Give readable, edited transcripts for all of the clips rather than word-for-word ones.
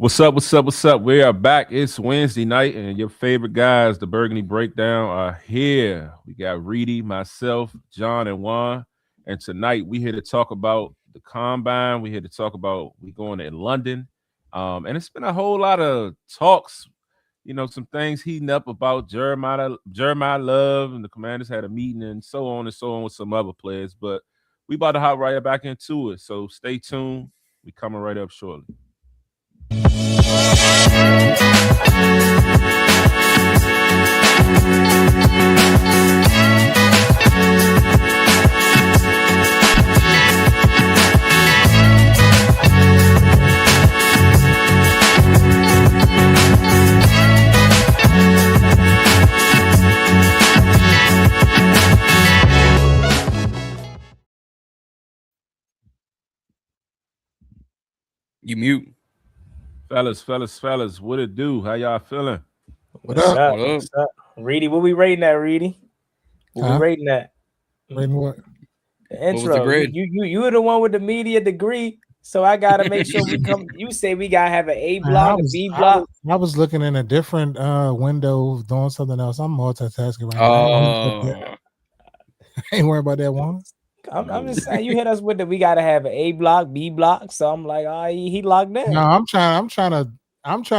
What's up? What's up? What's up? We are back. It's Wednesday night, and your favorite guys, the Burgundy Breakdown, are here. We got Reedy, myself, John, and Juan. And tonight we here to talk about the combine. We here to talk about we going to London. And it's been a whole lot of talks, some things heating up about Jeremiyah Love, and the Commanders had a meeting and so on with some other players. But we about to hop right back into it. So stay tuned. We coming right up shortly. You mute. Fellas, what it do? How y'all feeling? What up? Reedy, what we rating that, Reedy? What we rating that? Rating what? The intro. What was the grade? You were the one with the media degree, so I gotta make sure we come. You say we gotta have an A block, a B block. I was looking in a different window doing something else. I'm multitasking right now. I ain't worried about that one. I'm just saying you hit us with that we gotta have an A block, B block. So I'm like, he locked in. No, I'm trying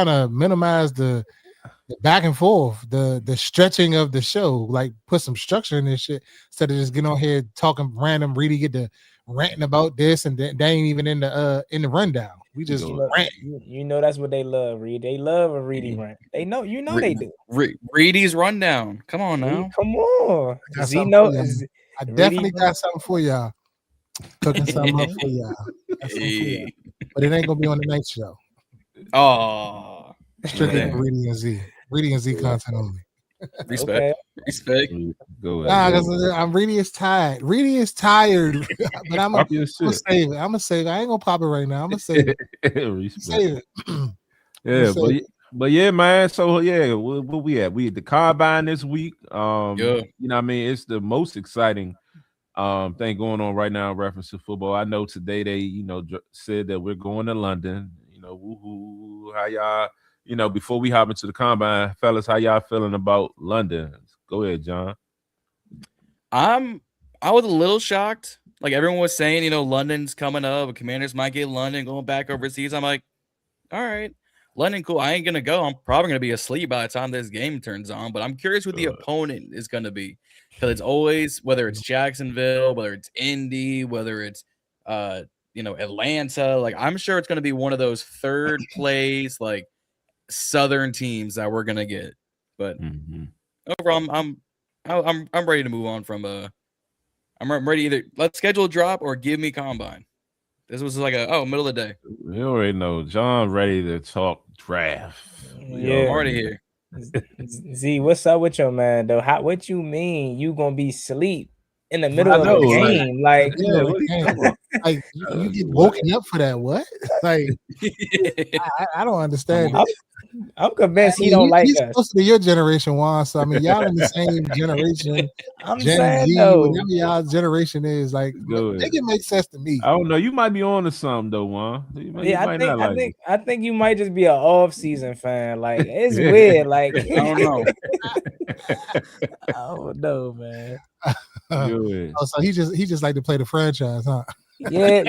to minimize the back and forth, the stretching of the show, like put some structure in this shit instead of just getting on here talking random. Really get to ranting about this, and they ain't even in the rundown. We just rant. You know that's what they love, Reed. They love a Reedy rant. They know, they do. Reedy's rundown. Come on now. Come on. I definitely got something for y'all. Cooking something up for y'all. But it ain't gonna be on the night show. Oh, strictly Reedy and Z. Reedy and Z content only. Respect. Go ahead. I'm Reedy is tired. Reedy is tired, but I'm gonna save it. I'm gonna save it. I ain't gonna pop it right now. I'm gonna save it. Save it. But yeah, man. So yeah, what we at? We at the combine this week. You know what I mean? It's the most exciting thing going on right now in reference to football. I know today they, said that we're going to London. Woohoo! How y'all? Before we hop into the combine, fellas, how y'all feeling about London? Go ahead, John. I was a little shocked. Like everyone was saying, London's coming up. Commanders might get London going back overseas. I'm like, all right. London, cool. I ain't going to go. I'm probably going to be asleep by the time this game turns on, but I'm curious what the opponent is going to be, because it's always, whether it's Jacksonville, whether it's Indy, whether it's, Atlanta, like I'm sure it's going to be one of those third place, like Southern teams that we're going to get. But overall, I'm ready to move on from, I'm ready either let's schedule a drop or give me combine. This was like middle of the day. You already know John ready to talk draft. Yeah, I'm already here. Z, what's up with your man though? What you mean you gonna be asleep in the middle of the game? Like you get woken up for that? What? Like I don't understand. I'm convinced he don't like he's us. Close to your generation, Juan. So I mean, y'all in the same generation. I'm Gen saying Z, though, whatever y'all generation is, like, make it make sense to me. I don't know. You might be on to something though, Juan. I think you might just be an off-season fan. Like it's weird. Like I don't know. I don't know, man. So he just like to play the franchise, huh? Yeah.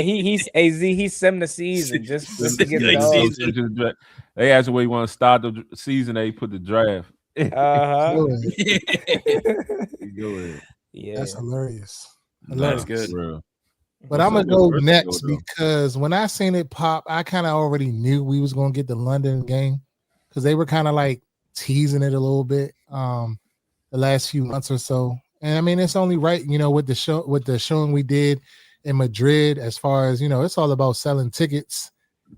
He's AZ. He's 7 the season just to get the They asked where you want to start the season. They put the draft. Yeah, that's hilarious. That's good. But I'm gonna go next because when I seen it pop, I kind of already knew we was gonna get the London game because they were kind of like teasing it a little bit the last few months or so. And I mean, it's only right, with the showing we did in Madrid, as far as it's all about selling tickets,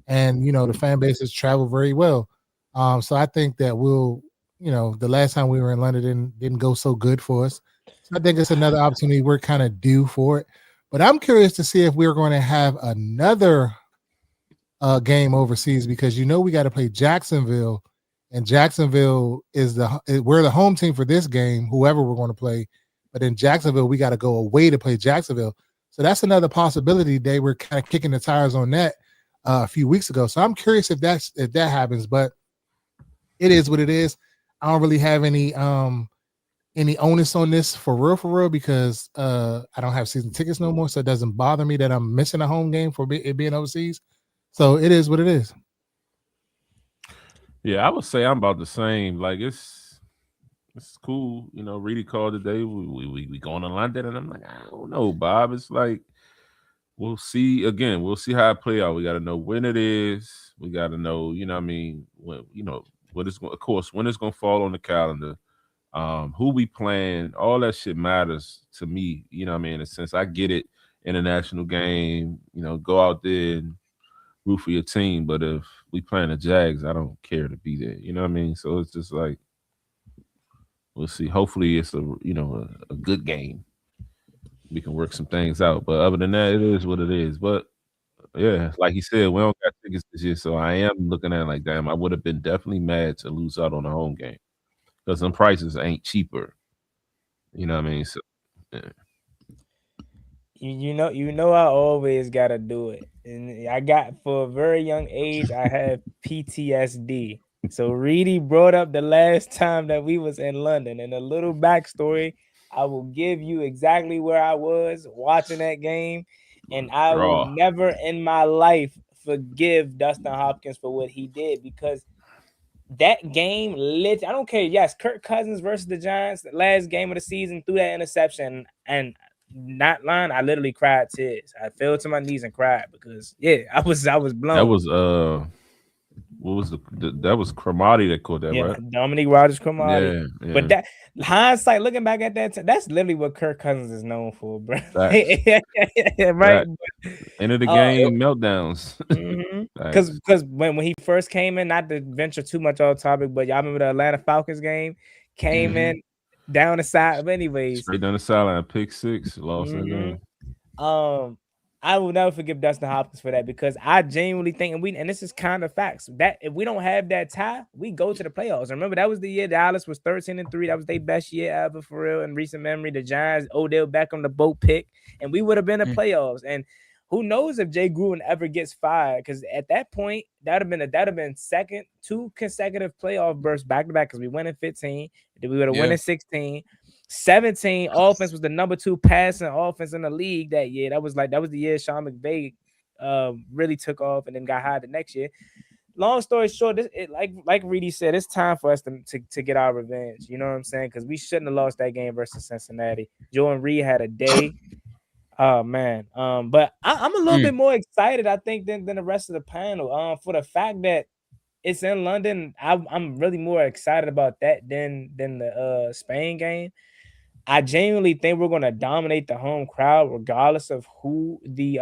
and the fan bases travel very well. So I think that we'll, the last time we were in London didn't go so good for us. So I think it's another opportunity we're kind of due for it. But I'm curious to see if we're going to have another game overseas, because we got to play Jacksonville, and Jacksonville we're the home team for this game, whoever we're going to play. But in Jacksonville, we got to go away to play Jacksonville. So that's another possibility. They were kind of kicking the tires on that. a few weeks ago. So I'm curious if that happens, but it is what it is. I don't really have any onus on this for real because I don't have season tickets no more, so it doesn't bother me that I'm missing a home game for it being overseas. So it is what it is. Yeah, I would say I'm about the same. Like it's cool. You know, Reedy called today. We going to London, and I'm like, I don't know, Bob. It's like we'll see again. We'll see how it play out. We got to know when it is. We got to know, you know what I mean, when, you know, what it's going, of course, when it's going to fall on the calendar, who we playing, all that shit matters to me, you know what I mean? And since I get it, international game, you know, go out there and root for your team. But if we playing the Jags, I don't care to be there, you know what I mean? So it's just like, we'll see. Hopefully it's a good game. We can work some things out. But other than that, it is what it is. But yeah, like he said, we don't got tickets this year, so I am looking at it like, damn, I would have been definitely mad to lose out on a home game because them prices ain't cheaper. You know what I mean? So, yeah. You know, I always gotta do it, and I got for a very young age, I have PTSD. So Reedy brought up the last time that we was in London, and a little backstory. I will give you exactly where I was watching that game. And I will never in my life forgive Dustin Hopkins for what he did, because that game I don't care. Yes, Kirk Cousins versus the Giants, the last game of the season, threw that interception, and not lying, I literally cried tears. I fell to my knees and cried because I was blown. That was what was that was Cromartie that caught that, right? Dominique Rodgers-Cromartie. Yeah. But that hindsight, looking back at that, that's literally what Kirk Cousins is known for, bro. Right? End of the game meltdowns. Because when he first came in, not to venture too much off topic, but y'all remember the Atlanta Falcons game? Came in down the side, but anyways, straight down the sideline, pick six, lost the game. I will never forgive Dustin Hopkins for that, because I genuinely think, and this is kind of facts, that if we don't have that tie, we go to the playoffs. Remember, that was the year Dallas was 13-3. That was their best year ever, for real, in recent memory. The Giants, Odell Beckham, the boat pick, and we would have been in the playoffs. And who knows if Jay Gruden ever gets fired? Because at that point, that'd have been two consecutive playoff bursts back to back, because we went in 15, then we would have won in 16. 17 offense was the number 2 passing offense in the league that year. That was the year Sean McVay really took off and then got hired the next year. Long story short, like Reedy said, it's time for us to get our revenge. You know what I'm saying? Because we shouldn't have lost that game versus Cincinnati. Jordan Reed had a day. Oh man. But I'm a little bit more excited, I think, than the rest of the panel. For the fact that it's in London, I'm really more excited about that than the Spain game. I genuinely think we're going to dominate the home crowd regardless of who the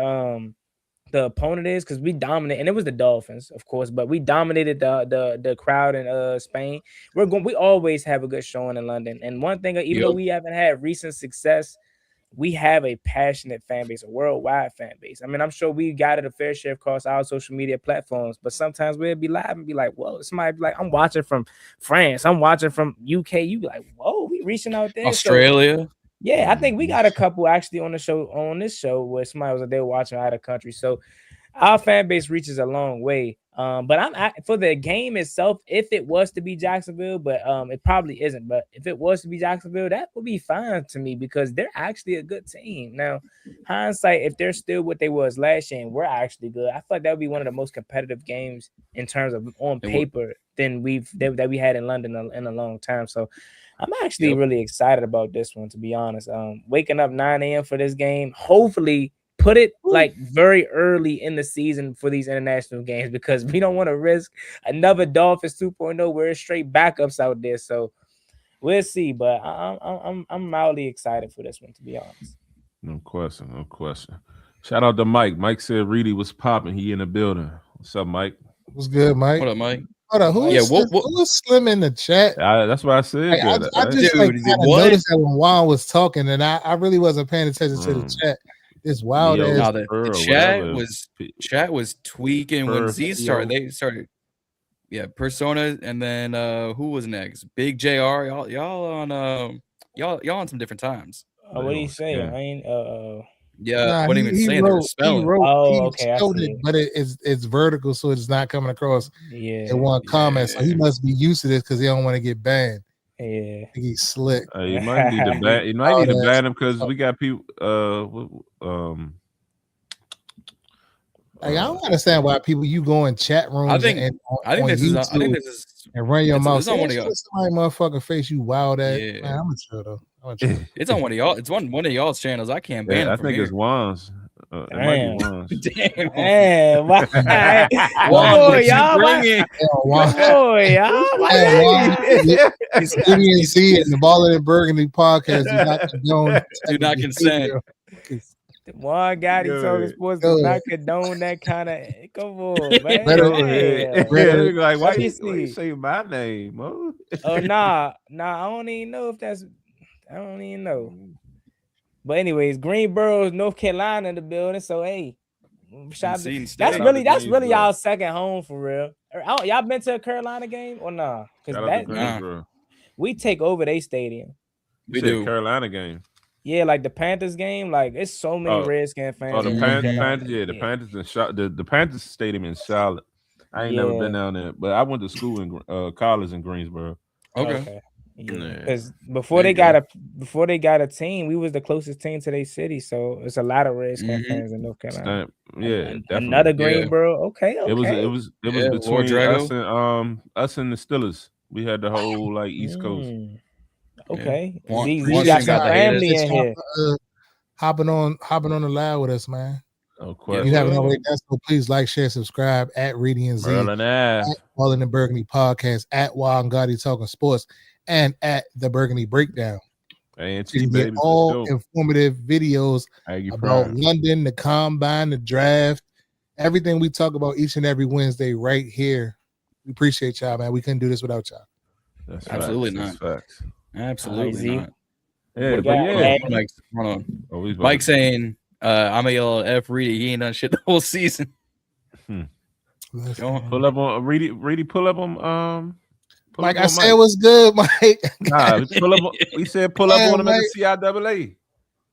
opponent is, because we dominate, and it was the Dolphins, of course, but we dominated the crowd in Spain. We always have a good showing in London. And one thing, even though we haven't had recent success, we have a passionate fan base, a worldwide fan base. I mean, I'm sure we got it a fair share across our social media platforms, but sometimes we'll be live and be like, whoa, somebody be like, I'm watching from France, I'm watching from UK. You be like, whoa, we reaching out there. Australia. So, yeah, I think we got a couple actually on this show where somebody was there watching out of country. So our fan base reaches a long way. But I'm for the game itself, if it was to be Jacksonville, but it probably isn't. But if it was to be Jacksonville, that would be fine to me, because they're actually a good team. Now, hindsight, if they're still what they was last year and we're actually good, I feel like that would be one of the most competitive games in terms of on paper than that we had in London in a long time. So I'm actually really excited about this one, to be honest. Waking up 9 a.m. for this game, hopefully put it like very early in the season for these international games, because we don't want to risk another Dolphins 2.0 where it's straight backups out there. So we'll see, but I'm mildly excited for this one, to be honest. No question. Shout out to Mike. Mike said Reedy was popping. He in the building. What's up, Mike? What's good, Mike? What up, Mike? Hold on, who's Slim in the chat? That's what I said. I just noticed that when Juan was talking, and I really wasn't paying attention to the chat. It's wild. The chat was tweaking when Z started. They started, Persona, and then who was next? Big JR. Y'all on some different times. What do you say? Yeah, what even saying the he spelling. Okay, showed I see it, but it's vertical, so it's not coming across Yeah, in one comment. So he must be used to this because he don't want to get banned. yeah. I think he's slick. You might need to ban. You might need to ban him because we got people. Like, I don't understand why people you go in chat rooms I think this is and run your mouth. It's on one of Say y'all. somebody motherfucking face you wild at. Yeah. Man, I'm a chill though. It's on one of y'all. It's one of y'all's channels. I can't ban him I from think here. it's Juan's. It might be Juan's. Damn. Man, why? Juan, Whoa, what you y'all, bringing? whoa, y'all, CBNC and the Ballin' and Burgundy podcast do not condone. Do not consent. One guy talking sports does not condone that kind of. Come on, man. Like, why Let me you say my name? Oh, nah. I don't even know if that's. I don't even know. But anyways, Greensboro, North Carolina in the building. So hey, that's really y'all second home for real. Y'all been to a Carolina game or nah? Because we take over their stadium. We do Carolina game. Yeah, like the Panthers game, like it's so many Redskin fans. The Panthers, the Panthers in the Panthers stadium in Charlotte. I ain't never been down there, but I went to school in college in Greensboro. Okay. Because before they got a team, we was the closest team to their city, so it's a lot of Redskin fans in North Carolina. Another Greensboro. Okay. It was between us and the Steelers. We had the whole East Coast. Okay. Yeah. Z got some family in here. Hopping on the live with us, man. Okay. If you haven't already done so, please like, share, subscribe at Reedy and Z, at Ballin' and Burgundy podcast, at Wild and Gotti Talking Sports, and at the Burgundy Breakdown. And you get all informative videos about London, the combine, the draft, everything we talk about each and every Wednesday right here. We appreciate y'all, man. We couldn't do this without y'all. That's absolutely facts. not. That's facts. Absolutely not. Yeah, but yeah. Hold on. Mike saying, I'm a yell F Reedy. He ain't done shit the whole season. Pull up on Reedy. Pull up on Mike. I said what's good, Mike. Nah, pull up. We said pull up on him at the CIAA.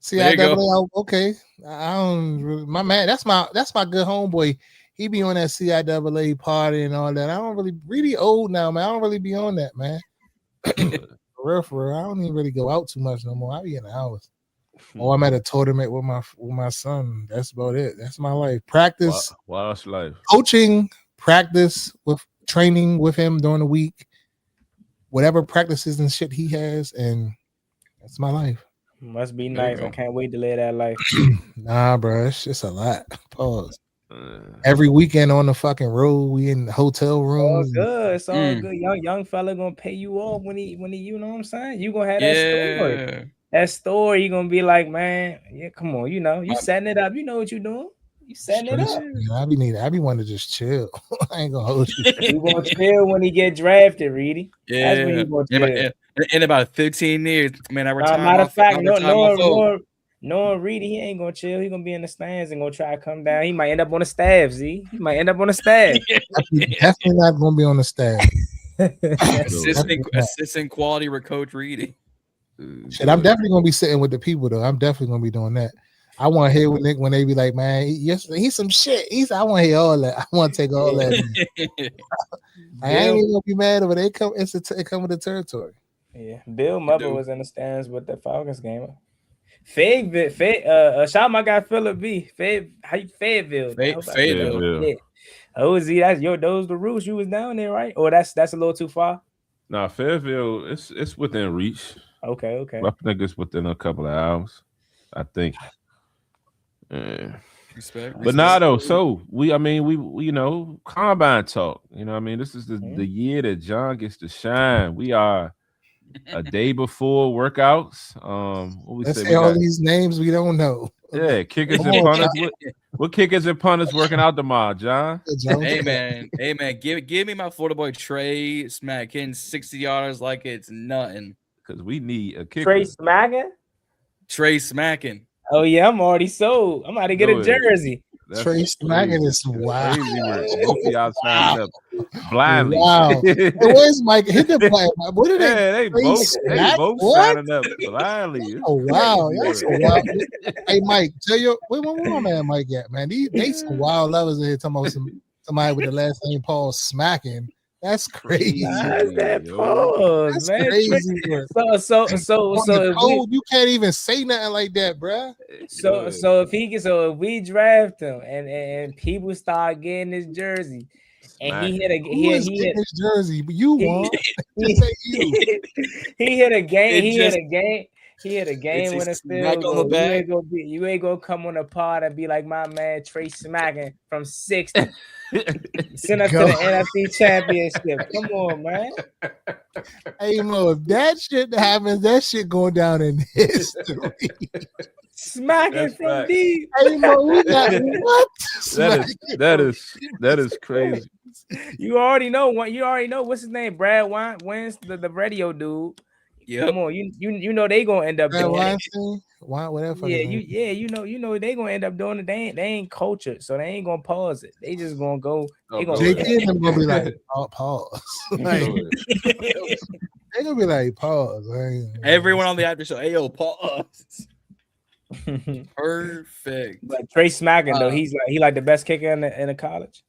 CIAA. Okay. I don't. My man. That's my good homeboy. He be on that CIAA party and all that. I don't really old now, man. I don't really be on that, man. For real. I don't even really go out too much no more. I be in the house. I'm at a tournament with my son. That's about it. That's my life. Practice. Wild's life. Coaching, practice with training with him during the week. Whatever practices and shit he has, and that's my life. Must be nice. I can't wait to live that life. Nah, bro, it's just a lot. Pause. Every weekend on the fucking road, we in the hotel rooms. It's all good. Young fella gonna pay you off when he you know what I'm saying? You gonna have that story. That story, you gonna be like, man, come on, you setting it up. You know what you doing. You setting it up. I be wanting to just chill. I ain't gonna hold you. You gonna chill when he get drafted, Reedy. Yeah. That's when you gonna chill. In about 15 years, man, I retire. Matter of fact, knowing Reedy, he ain't gonna chill. He gonna be in the stands and gonna try to come down. He might end up on the staff, Z. He might end up on the staff. Definitely not gonna be on the staff. Assistant quality with Coach Reedy. Shit, I'm definitely gonna be sitting with the people though. I'm definitely gonna be doing that. I want to hear when they be like, man, he's some shit. I want to hear all that. I want to take all that. I ain't even gonna be mad over it. It come with the territory. Yeah, Bill Mother was in the stands with the Falcons game. Shout out my guy Philip B. Fayetteville. Yeah. Oh, Z, those the roots. You was down there, right? Or that's a little too far. Nah, Fayetteville, it's within reach. Okay. I think it's within a couple of hours. I think. Respect. But nah, though. So we combine talk. This is the year that John gets to shine. We are a day before workouts. Let's say all these names we don't know. Yeah, kickers and punters. What kickers and punters working out tomorrow, John? Hey man, give me my Florida boy Trey Smack hitting 60 yards like it's nothing. Because we need a kicker. Trey smacking. Trey smacking. Oh yeah, I'm already sold. I'm about to get a jersey. Trey smacking is wild. Crazy work. Both of y'all signed up blindly. Wow. And where's Mike? Hit the play. What are they? They both signing up blindly. Oh wow, that's wild. Hey Mike, tell your where my man Mike at, man? They some wild lovers in here talking about somebody with the last name Paul smacking. That's crazy. That pause, man. Crazy. So you can't even say nothing like that, bruh. So if we draft him and people start getting his jersey, and he hit his jersey, but you want he hit a game. He hit a game when it's field goal. You ain't gonna come on the pod and be like my man Trey smacking from 60. Send us to the NFC Championship. Come on, man. Hey Mo, if that shit happens, that shit going down in history. Smacking from deep. Hey Mo, we got what? That is crazy. You already know what's his name. Brad Wins the radio dude. Yeah, come on, you know they gonna end up doing it. Whatever. You know they gonna end up doing it. They ain't cultured, so they ain't gonna pause it. They just gonna go. They gonna be like, pause. Like, they gonna be like, pause. Everyone on the after show, hey yo, pause. Perfect. But Trey smacking though, he like the best kicker in the college.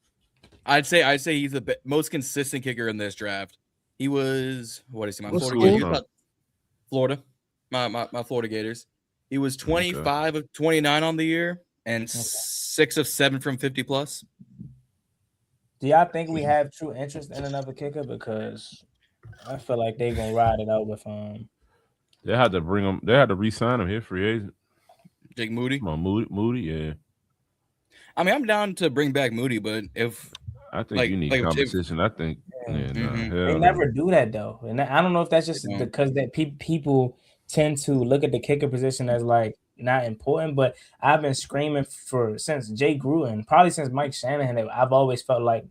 I'd say he's the most consistent kicker in this draft. He was Florida, my Florida Gators. He was 25 of 29 on the year and 6 of 7 from 50 plus. Do y'all think we have true interest in another kicker? Because I feel like they're gonna ride it out with They had to bring him. They had to re-sign him here, free agent. Jake Moody. Come on, Moody, yeah. I mean, I'm down to bring back Moody, but if I think you need competition. I think they never do that though, and I don't know if that's just because that people tend to look at the kicker position as like not important. But I've been screaming since Jay Gruden, probably since Mike Shanahan, that I've always felt like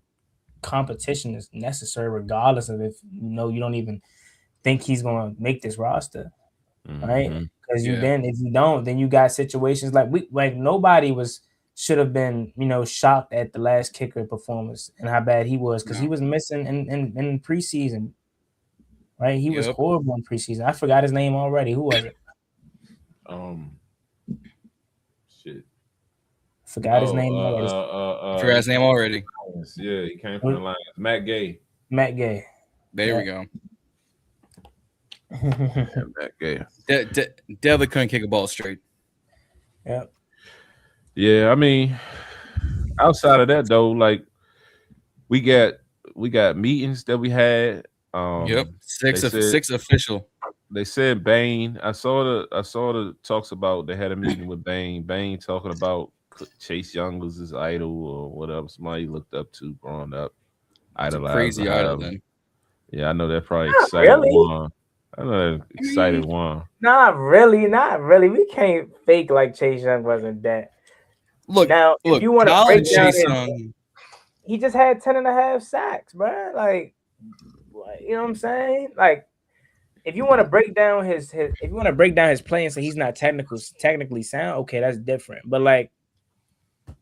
competition is necessary, regardless of if you don't even think he's going to make this roster, right? Because if you don't, then you got situations like nobody should have been, shocked at the last kicker performance and how bad he was, because he was missing in preseason, right? He was horrible in preseason. I forgot his name already. Who was it? Shit. Forgot his name already. Forgot his name already. Yeah, he came from the Lions. Matt Gay. There we go. Matt Gay. Devin couldn't kick a ball straight. Yep. Yeah, I mean, outside of that though, like we got meetings that we had. Six official. They said Bain. I saw the talks about they had a meeting with Bain. Bain talking about Chase Young was his idol or whatever. Somebody he looked up to growing up. Idolized. Crazy idol then. Yeah, I know that probably excited one. I know that excited one. Not really. We can't fake like Chase Young wasn't that. Look, if you want to break down he just had 10.5 sacks, bro. Like, you know what I'm saying? Like, if you want to break down his play and say he's not technically sound, okay, that's different. But like,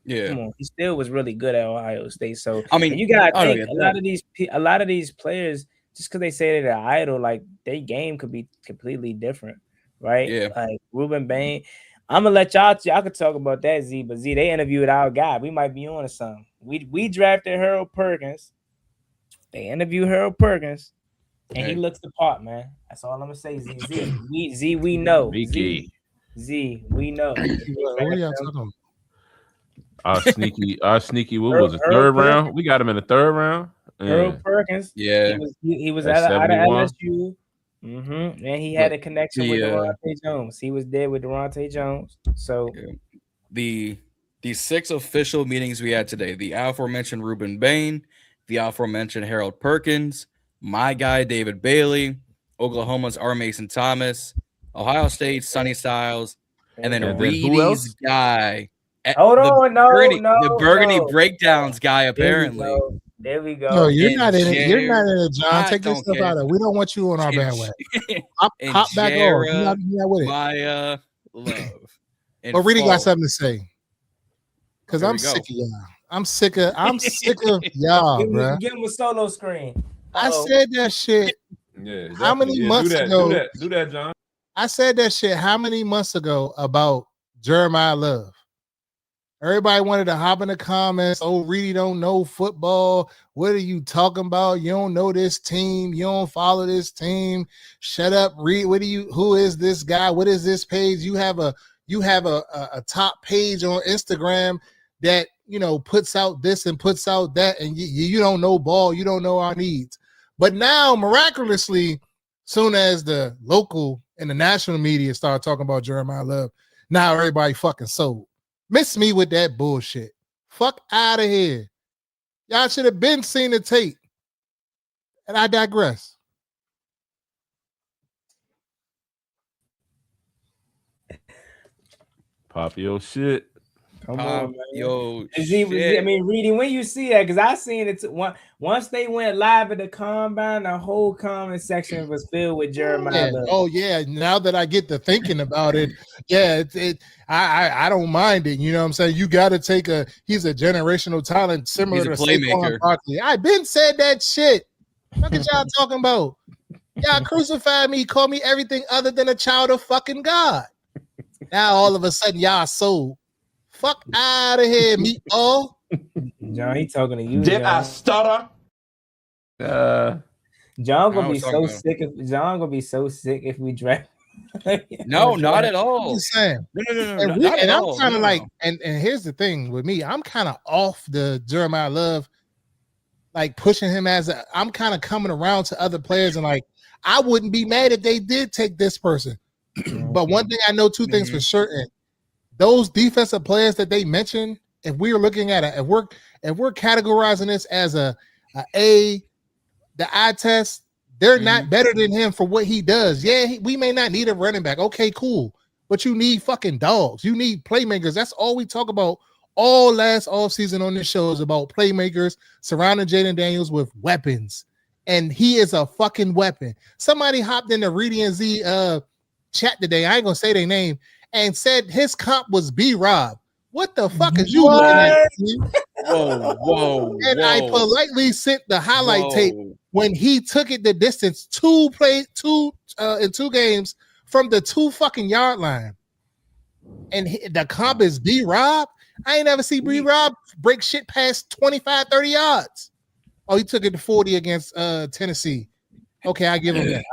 come on, he still was really good at Ohio State. So I mean, you gotta think a lot of these players, just because they say they're idol, like their game could be completely different, right? Yeah. Like Rueben, Bain. I'm gonna let y'all could talk about that, Z. But Z, they interviewed our guy. We might be on to something. We drafted Harold Perkins. They interviewed Harold Perkins, and he looks the part, man. That's all I'm gonna say. Z, we know. Z, we know. What are y'all talking about? Our sneaky. What was it? Third round. We got him in the third round. Harold Perkins. Yeah, he was out of LSU. And he had a connection with Durante Jones. He was there with Durante Jones. So the 6 official meetings we had today: the aforementioned Rueben Bain, the aforementioned Harold Perkins, my guy David Bailey, Oklahoma's R. Mason Thomas, Ohio State's Sonny Styles, and then Reedy's guy. The Burgundy Breakdowns guy, apparently. There we go. No, you're not in it. You're not in it, John. Take this stuff out of it. We don't want you on our bandwagon. Hop back on. You're not with it. Love. But Reedy got something to say. Because I'm sick of y'all. I'm sick of y'all, bro. Give him a solo screen. I said that shit. Yeah. How many months ago? Do that, John. I said that shit how many months ago about Jeremiyah Love? Everybody wanted to hop in the comments. Oh, Reedy don't know football. What are you talking about? You don't know this team. You don't follow this team. Shut up, Reed. Who is this guy? What is this page? You have a top page on Instagram that puts out this and puts out that, and you don't know ball. You don't know our needs. But now, miraculously, soon as the local and the national media start talking about Jeremiyah Love, now everybody fucking sold. Miss me with that bullshit. Fuck out of here. Y'all should have been seen the tape. And I digress. Pop your shit. Come on, man. Yo, I mean, Reedy, when you see that, because I seen it once they went live at the combine, the whole comment section was filled with Jeremiyah Love. Oh yeah. Now that I get to thinking about it, yeah, I don't mind it. You know what I'm saying? You got to take he's a generational talent similar to Saquon Barkley. I've been said that shit. What are y'all talking about? Y'all crucified me, called me everything other than a child of fucking God. Now all of a sudden y'all sold. Fuck out of here, meatball. John, he talking to you. Did I stutter? John gonna be so sick if we draft. No, not at all. I'm saying. No. And I'm kind of like, and here's the thing with me, I'm kind of off the Jeremiyah Love, like pushing him I'm kind of coming around to other players, and like I wouldn't be mad if they did take this person. But one thing I know, two things for certain. Those defensive players that they mentioned, if we're looking at it, if we're categorizing this as the eye test, they're not better than him for what he does. Yeah, we may not need a running back. Okay, cool. But you need fucking dogs. You need playmakers. That's all we talk about all last offseason on this show is about playmakers surrounding Jaden Daniels with weapons. And he is a fucking weapon. Somebody hopped in the Reedy and Z chat today. I ain't gonna say their name. And said his comp was B-Rob. What the fuck is you looking at? Whoa. And I politely sent the highlight tape when he took it the distance in 2 games from the 2 fucking yard line. And the comp is B-Rob? I ain't never see B-Rob break shit past 25, 30 yards. Oh, he took it to 40 against Tennessee. Okay, I give him that.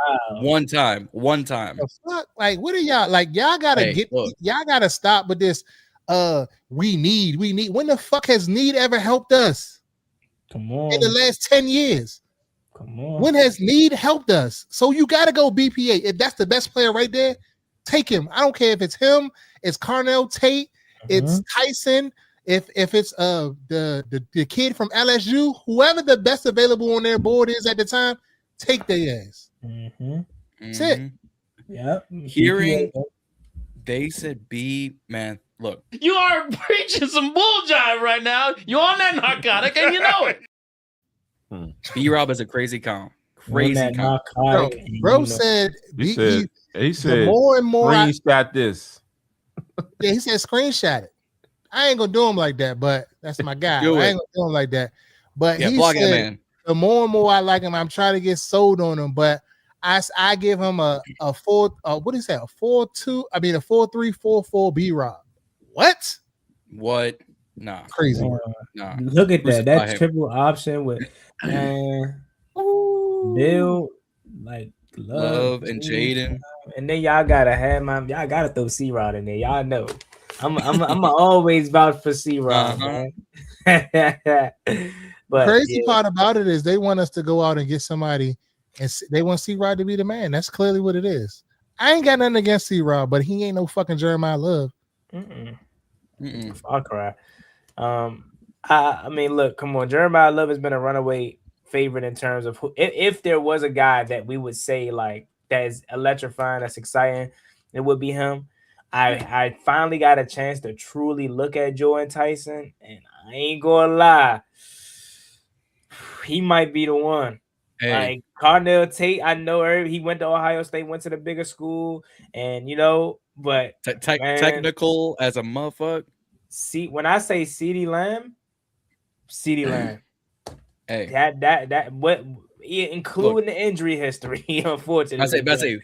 One time. The fuck? Like, what are y'all like? Y'all gotta y'all gotta stop with this. We need. When the fuck has need ever helped us? Come on. In the last 10 years. Come on. When has need helped us? So you gotta go BPA. If that's the best player right there, take him. I don't care if it's him, it's Carnell Tate, it's Tyson. If it's the kid from LSU, whoever the best available on their board is at the time. Take their ass. That's it. Yeah. Hearing they said man, look. You are preaching some bull jive right now. You on that narcotic and you know it. B-Rob is a crazy comp. Crazy comp. Bro said he said the more and more screenshot this. Yeah, he said screenshot it. I ain't gonna do him like that, but that's my guy. I ain't gonna do him like that. But he said, man. The more and more I like him, I'm trying to get sold on him. But I give him a 4-3-4-4 B-Rob. What? Nah. Crazy. Nah. Look at that. That's triple option with Bill, like Love and Jaden. And then y'all gotta throw C-Rod in there. Y'all know. I'm always vouch for C-Rod, man. But crazy part about it is they want us to go out and get somebody, and they want C-Rod to be the man. That's clearly what it is. I ain't got nothing against C-Rod, but he ain't no fucking Jeremiyah Love. I'll cry. I mean, look, come on. Jeremiyah Love has been a runaway favorite in terms of if there was a guy that we would say like that is electrifying, that's exciting, it would be him. I finally got a chance to truly look at Jordan Tyson, and I ain't gonna lie. He might be the one. Hey. Like Carnell Tate, I know he went to Ohio State, went to the bigger school, and but technical as a motherfucker. See, when I say CeeDee Lamb, Hey, that what including the injury history, unfortunately. I say,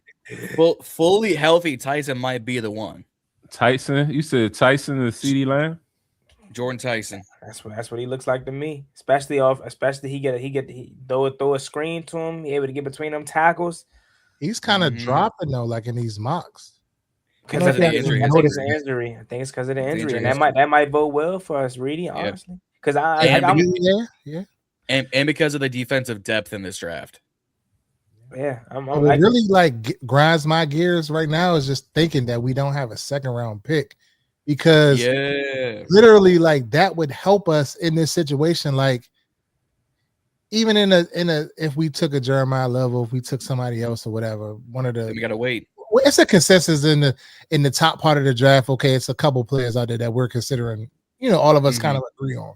fully healthy Tyson might be the one. Tyson, you said Tyson and CeeDee Lamb? Jordan Tyson. That's what he looks like to me. Especially he throw a screen to him. He able to get between them tackles. He's kind of dropping though, like in these mocks. Because of the injury. I think it's the injury. I think it's because of the injury, and that might bode well for us, Reedy. Honestly, because and because of the defensive depth in this draft. Yeah, what really like grinds my gears right now is just thinking that we don't have a second round pick, because literally like that would help us in this situation. Like even in a if we took a Jeremiyah Love, or if we took somebody else or whatever, we gotta wait. It's a consensus in the top part of the draft. Okay, it's a couple players out there that we're considering. All of us kind of agree on.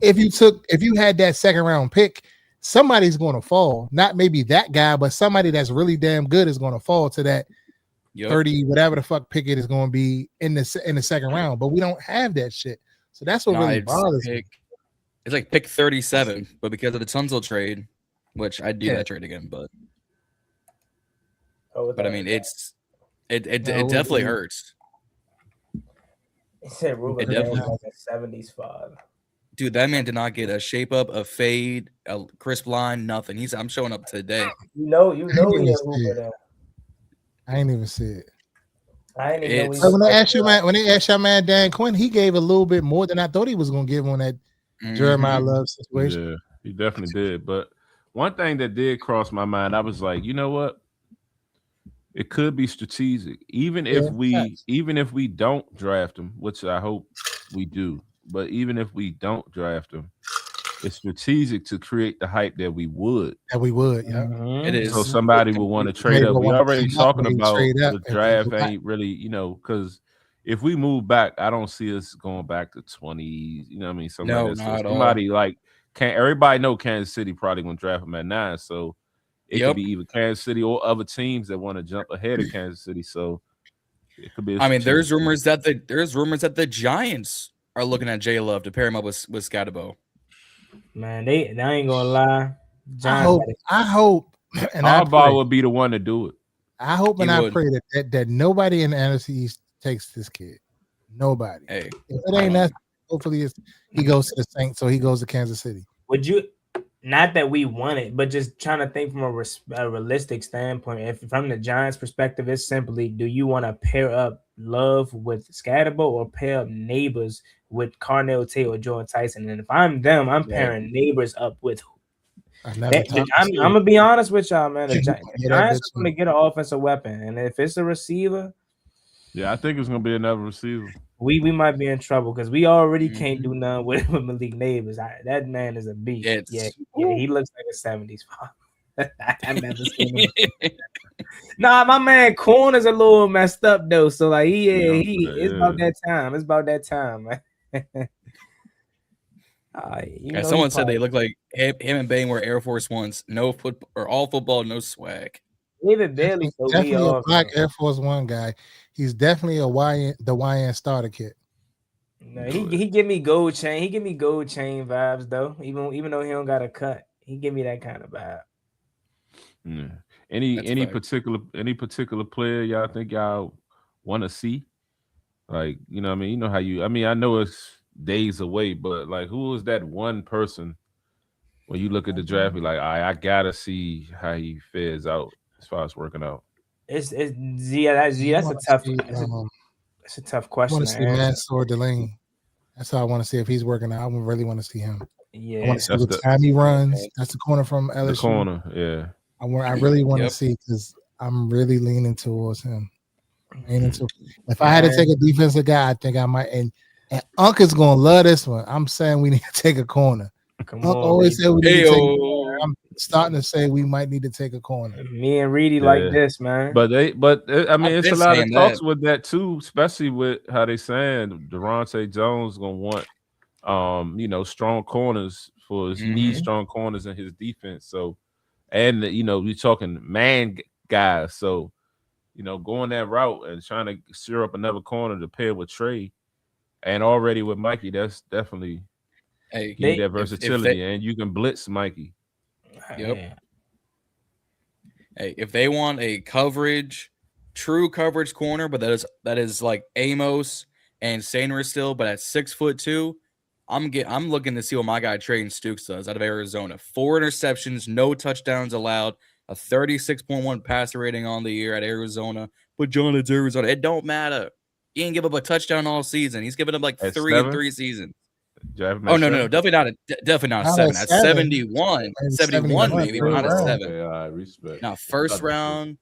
If you had that second round pick, somebody's going to fall. Not maybe that guy, but somebody that's really damn good is going to fall to that 30 whatever the fuck pick it is going to be in the second round. But we don't have that shit, so that's what really bothers me. It's like pick 37, but because of the Tunsil trade, which I'd do that trade again, but I mean it definitely hurts. It said Rueben definitely like a 70s father. Dude, that man did not get a shape up, a fade, a crisp line, nothing. I'm showing up today. You know he a hooper. I ain't even see it. I ain't even know. When they asked your man Dan Quinn, he gave a little bit more than I thought he was gonna give on that Jeremiyah Love situation. Yeah, he definitely did. But one thing that did cross my mind, I was like, you know what? It could be strategic, even if we don't draft him, which I hope we do. But even if we don't draft him, it's strategic to create the hype that we would. Yeah. It is. So somebody will want to trade up. We already talking about the draft ain't really, because if we move back, I don't see us going back to 20s. You know what I mean? Somebody like everybody know Kansas City probably gonna draft him at 9. So it could be either Kansas City or other teams that want to jump ahead of Kansas City. So it could be. There's rumors that the Giants are looking at J Love to pair him up with Scatterbo. Man, they ain't gonna lie. I hope, and Harbaugh would be the one to do it. I hope and I pray that nobody in the NFC East takes this kid. Nobody. Hey, if it ain't that, hopefully he goes to the Saints, so he goes to Kansas City. Would you? Not that we want it, but just trying to think from a realistic standpoint. If from the Giants' perspective, it's simply: do you want to pair up Love with Scatterbo or pair up Neighbors with Carnell Tate or Jordan Tyson? And if I'm them, I'm pairing Neighbors up with. I'm gonna be honest with y'all, man. The Giants are gonna get an offensive weapon, and if it's a receiver, I think it's gonna be another receiver. We might be in trouble because we already can't do nothing with Malik Neighbors. That man is a beast. He looks like a 70s father. I've never seen him. Nah, my man corner's a little messed up though. So like it's about that time. It's about that time, man. Someone said they look like him and Bain were Air Force Ones. No football or all football, no swag. David Bailey, definitely a black Air Force One guy. He's definitely the YN starter kit. No, he give me gold chain. He give me gold chain vibes though. Even though he don't got a cut, he give me that kind of vibe. Yeah. Any particular player y'all think y'all want to see? Like, you know what I mean? You know how I know it's days away, but like who is that one person when you look at the draft, you're like, I gotta see how he fares out as far as working out. That's a tough question. I want to see Mansour Delane. That's how I want to see if he's working out. I really want to see him. Yeah, I want to see what time he runs. That's the corner from LSU. The corner, yeah. I really want to see because I'm really leaning towards him. If I had to take a defensive guy, I think I might. And Unc is gonna love this one. I'm saying we need to take a corner. Unc always said we need to take a corner. I'm starting to say we might need to take a corner. Me and Reedy like this, man. But it's a lot of talks with that too, especially with how they saying Durante Jones gonna want strong corners for his needs, strong corners in his defense. So, and we're talking man guys. So, going that route and trying to stir up another corner to pair with Trey, And already with Mikey, that's definitely Hey, give you that versatility, and you can blitz Mikey. Yep. Yeah. Hey, if they want a true coverage corner, but that is like Amos and Sainer still, but at 6'2", I'm looking to see what my guy Trayton Stukes does out of Arizona. 4 interceptions, no touchdowns allowed, a 36.1 passer rating on the year at Arizona. But John, it's Arizona. It don't matter. He didn't give up a touchdown all season. He's given up like at 3 in 3 seasons. Oh, no, definitely not a 7. At 71, 71 maybe, but not a 7. Okay, all right, respect. Now, first round.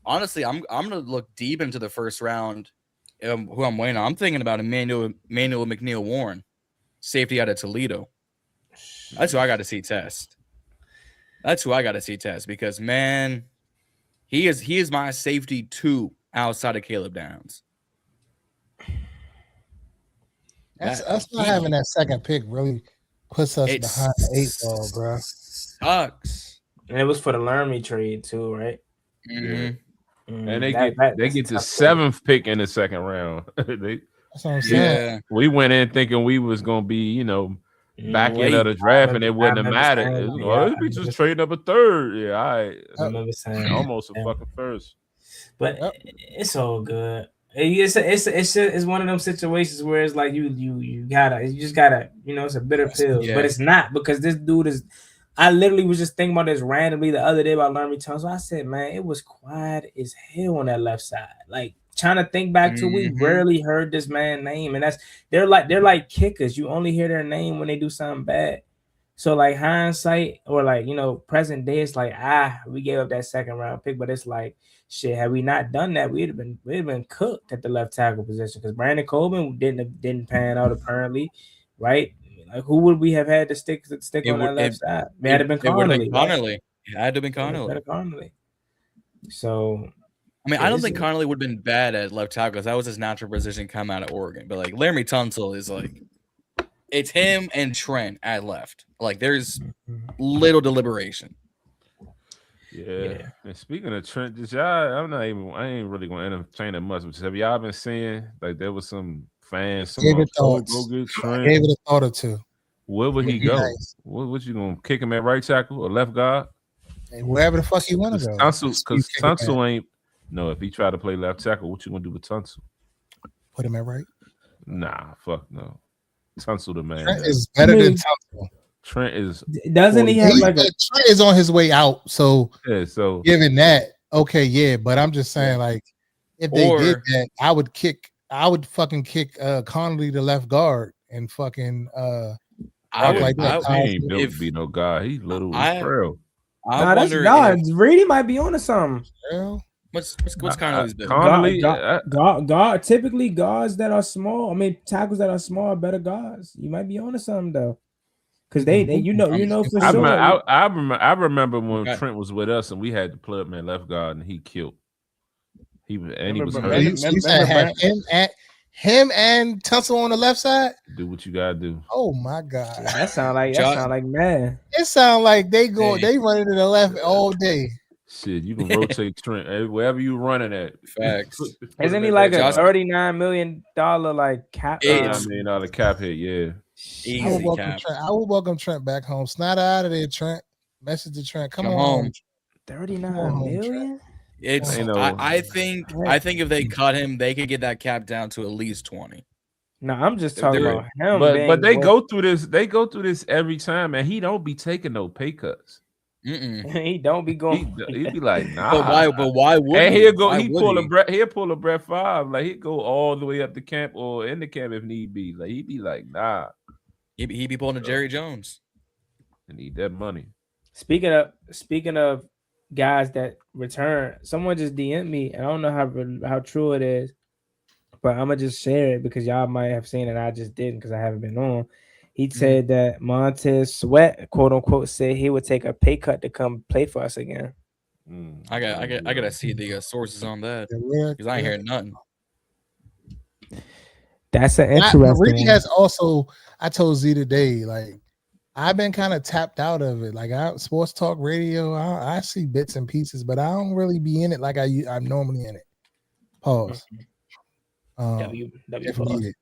Honestly, I'm gonna look deep into the first round. Who I'm waiting on. I'm thinking about Emmanuel McNeil Warren, safety out of Toledo. That's who I got to see test. Because man, he is my safety 2 outside of Caleb Downs. Us not having that second pick really puts us behind the 8 ball, bro. Sucks. And it was for the Lermy trade too, right? Mm-hmm. And they get the 7th pick in the second round. That's what I'm saying. Yeah. We went in thinking we was gonna be, back end of the draft, and it wouldn't have mattered. We just trading up a 3rd. Yeah, I remember saying almost a fucking first. But it's all good. It's one of them situations where it's like you just gotta it's a bitter pill, but it's not, because this dude is. I literally was just thinking about this randomly the other day about Lermy Tunsil. So I said, man, it was quiet as hell on that left side. Like trying to think back to, we rarely heard this man's name, and they're like kickers. You only hear their name when they do something bad. So like hindsight or like present day, it's like we gave up that second round pick, but it's like shit. Had we not done that, we'd have been cooked at the left tackle position, because Brandon Coleman didn't pan out apparently, right? Like, who would we have had to stick on that left side? It had to been Connolly. It had to have been Connolly. So, I mean, I don't think Connolly would have been bad at left tackle, because that was his natural position come out of Oregon. But like Lermy Tunsil is like, it's him and Trent at left. Like there's little deliberation. Yeah. And speaking of Trent, I ain't really gonna entertain it much. Have y'all been seeing like there was some fans? Gave it a thought or two. Where would he go? Nice. What you gonna kick him at right tackle or left guard? Hey, wherever the fuck you want to go. Because Tunsil ain't. No, if he try to play left tackle, what you gonna do with Tunsil? Put him at right. Nah, fuck no. Tunsil the man. Trent is better than Tunsil. Trent is. Doesn't he have like Trent is on his way out? So yeah. So given that, okay, yeah. But I'm just saying, like, if they did that, I would fucking kick Connolly to left guard and fucking he ain't built to be no guy. He's little and frail. That's God. Reedy might be on to something. What's Connolly's build? Connolly, God, typically guards that are small. I mean, tackles that are small are better guards. You might be on to something though, because they for sure. I remember when Trent was with us and we had to play him at left guard and he killed. He was hurt. You said him and Tunsil on the left side. Do what you gotta do. Oh my god, that sound like man. It sound like they running to the left all day. Shit, you can rotate Trent wherever you running at. Facts. Isn't he like a $39 million like cap? $39 million cap hit, yeah. Easy cap. I will welcome Trent back home. Snot out of there, Trent. Message to Trent. Come on home. 39 million. It's I think if they cut him, they could get that cap down to at least 20. No, I'm just talking about him. But they go through this. They go through this every time, and he don't be taking no pay cuts. He don't be going. He'd be like, nah. But why would? And he'll go. He'll pull a Brett Favre. Like he'd go all the way up to camp or in the camp if need be. Like he'd be like, nah. He'd be pulling a Jerry Jones. I need that money. Speaking of guys that return, someone just DM'd me, and I don't know how true it is, but I'm gonna just share it because y'all might have seen it. I just didn't because I haven't been on. He said that Montez Sweat, quote unquote, said he would take a pay cut to come play for us again. I gotta see the sources on that because I ain't hearing nothing. That's an interesting. Ricky has also. I told Z today, like I've been kind of tapped out of it. Like sports talk radio, I see bits and pieces, but I don't really be in it like I'm normally in it. Pause. W if pause. needed.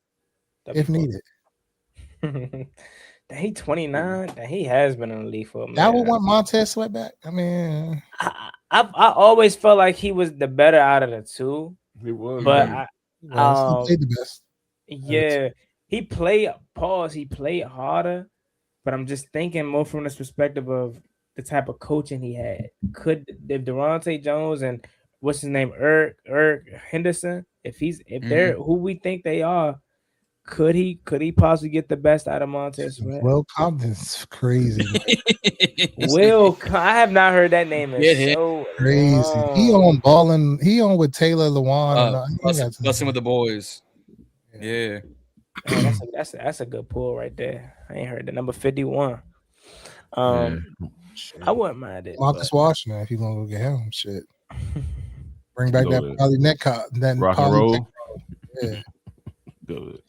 W If needed. That he 29. That he has been in the league for a minute. Y'all would want Montez Sweat back? I mean, I always felt like he was the better out of the two. He was, But he played the best. Yeah, he played harder, but I'm just thinking more from this perspective of the type of coaching he had. Could if Durante Jones and what's his name, Eric Henderson, if they're who we think they are, could he possibly get the best out of Montez Sweat? Will Compton's crazy. I have not heard that name in so crazy. long. He on balling. He on with Taylor Lewan. Busting with the boys. Yeah. Man, that's a good pull right there. I ain't heard the number 51. I wouldn't mind it. Marcus Washington, if you gonna go get him, shit. Bring back that poly neck cop, that rock and roll. Yeah. Good.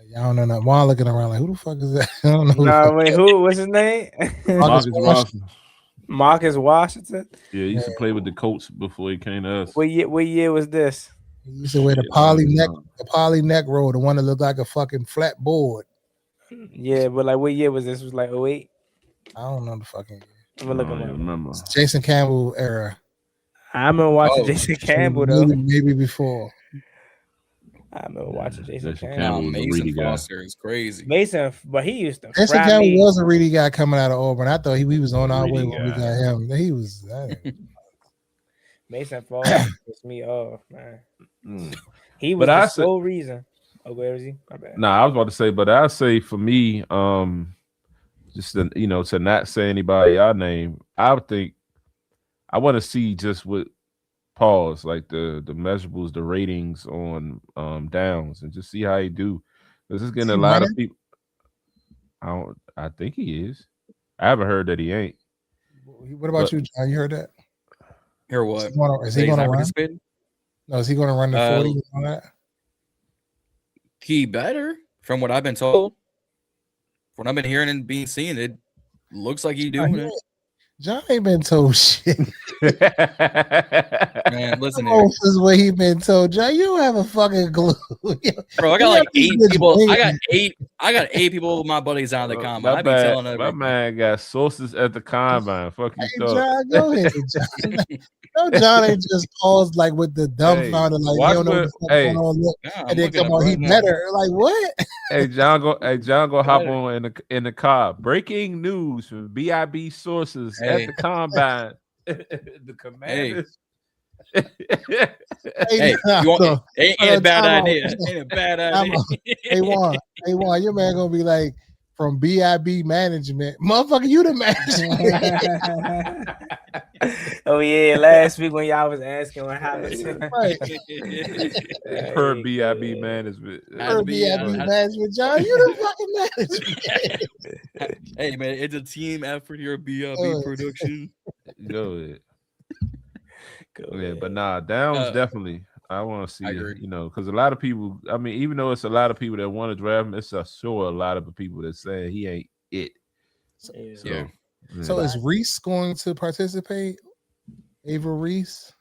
Y'all don't know nothing. Juan looking around like, who the fuck is that? I don't know. Who? What's his name? Marcus Washington. Marcus Washington. Yeah, he used to play with the Colts before he came to us. What year was this? He used to wear the poly neck roll, the one that looked like a fucking flat board. Yeah, but like what year was this? It was like 08? I don't know the fucking year. I'm gonna look him up. Remember Jason Campbell era. I remember watching Jason Campbell though. Maybe before. I remember watching Jason Campbell. No, Mason Foster is crazy. Mason, but he used to. Jason Campbell was a reedy guy coming out of Auburn. I thought he was on our way when we got him. He was. Mason Foster pissed me off, man. He was the sole reason. Oh, where is he? My bad. Nah, I was about to say, but I say for me, just to, to not say anybody y'all name, I would think I want to see just what pause like the measurables, the ratings on downs, and just see how he do. This is getting a lot of people. I think he is. I haven't heard that he ain't. What about you, John? You heard that? Hear what? Is he going to run? No, is he going to run the 40 and all that? He better, from what I've been told. From what I've been hearing and being seen, it looks like he's doing it. John ain't been told shit. Man, listen here. This is what he been told. John, you don't have a fucking clue. Bro, I got like 8 people. I got 8 people with my buddies out of the combine. I be telling them. My man got sources at the combine. Fuck you, John, go ahead, John. No, John ain't just paused like with the dumbfounded, like you don't know what's going on. Look, and then come on, he better. Like what? John go hop on in the car. Breaking news from BIB sources at the combine. The Commanders. Ain't a bad idea. Ain't a bad idea. Hey Juan, your man gonna be like from BIB management, motherfucker. You the manager. Oh yeah, last week when y'all was asking what happened, right? Per BIB management. Per BIB management, John. You the fucking manager. Hey man, it's a team effort here. BIB production. Go ahead. Yeah, but nah, Downs definitely. I want to see it, because a lot of people. I mean, even though it's a lot of people that want to draft him, it's sure a lot of people that saying he ain't it. So is Reese going to participate? Ava Reese,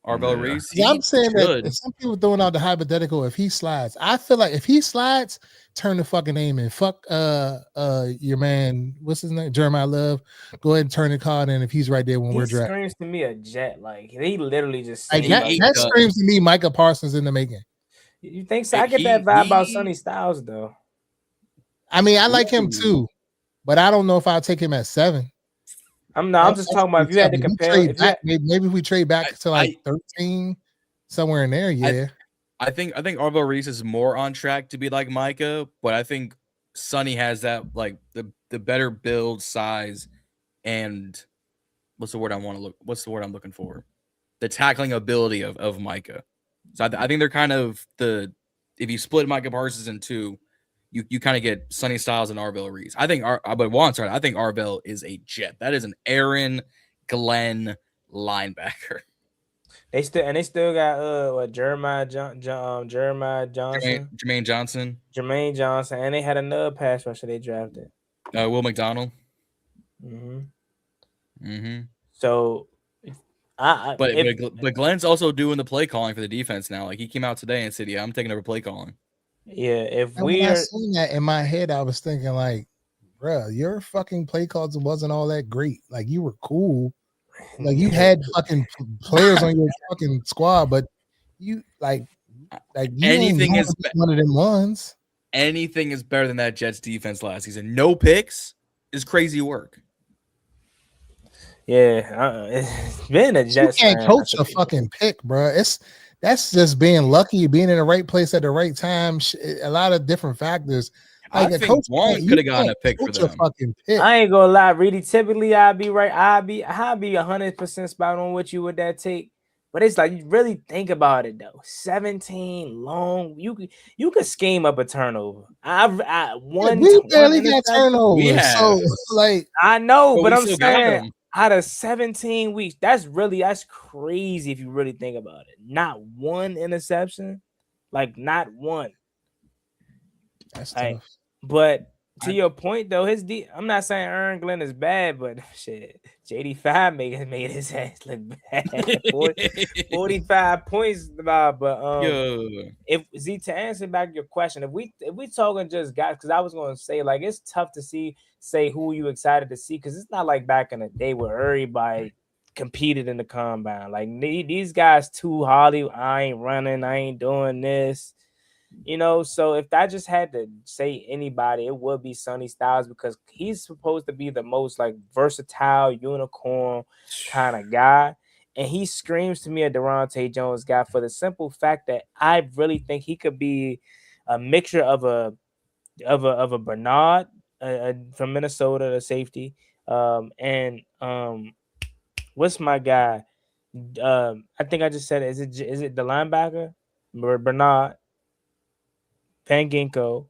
Arvell Reese. I'm saying that some people throwing out the hypothetical. If he slides, I feel like if he slides, turn the fucking name in. Fuck your man. What's his name? Jeremiyah Love. Go ahead and turn the card in if he's right there when we're drafting. Screams to me a Jet. Like he literally just like that screams to me Micah Parsons in the making. You think so? I get that vibe about Sonny Styles though. I mean, I like him too, but I don't know if I'll take him at 7. I'm just talking about if you had to compare. Maybe if we trade back to like 13, somewhere in there. Yeah, I think Arvell Reese is more on track to be like Micah, but I think Sonny has that like the better build, size, and what's the word I'm looking for? The tackling ability of Micah. So I think they're kind of if you split Micah Parsons in 2. You kind of get Sonny Styles and Arvell Reese. I think, but Juan's right. I think Arvell is a Jet. That is an Aaron Glenn linebacker. They still got Jeremiah Johnson, Jermaine Johnson, and they had another pass rusher they drafted. Will McDonald. So But Glenn's also doing the play calling for the defense now. Like he came out today and said, "Yeah, I'm taking over play calling." Yeah, if and when I seen that in my head, I was thinking like, bruh, your fucking play calls wasn't all that great. Like you were cool. Like you had fucking players on your fucking squad, but you like you anything ain't is one of them ones. Anything is better than that Jets defense last season. No picks is crazy work. Yeah, it's been a Jets. You can't coach a fucking pick, bro. That's just being lucky, being in the right place at the right time. A lot of different factors. Like I think one could have gotten a pick for them. Fucking pick. I ain't gonna lie, Reedy. Typically, I'd be right. I'd be 100% spot on with you with that take. But it's like you really think about it though. 17 long. You could scheme up a turnover. We barely got turnovers. So like I know, but I'm saying out of 17 weeks, that's crazy if you really think about it. Not one interception, like not one. That's like, tough. But to your point though, I'm not saying Aaron Glenn is bad, but shit, JD5 made his ass look bad. 45 points, but if Z, to answer back your question, if we talking just guys, because I was gonna say like it's tough to say who you excited to see, because it's not like back in the day where everybody competed in the combine. Like these guys too Holly. I ain't running. I ain't doing this. So if I just had to say anybody, it would be Sonny Styles, because he's supposed to be the most like versatile unicorn kind of guy. And he screams to me a Durante Jones guy for the simple fact that I really think he could be a mixture of a Bernard from Minnesota, the safety. What's my guy? I think I just said it. Is it the linebacker? Bernard, Panginko,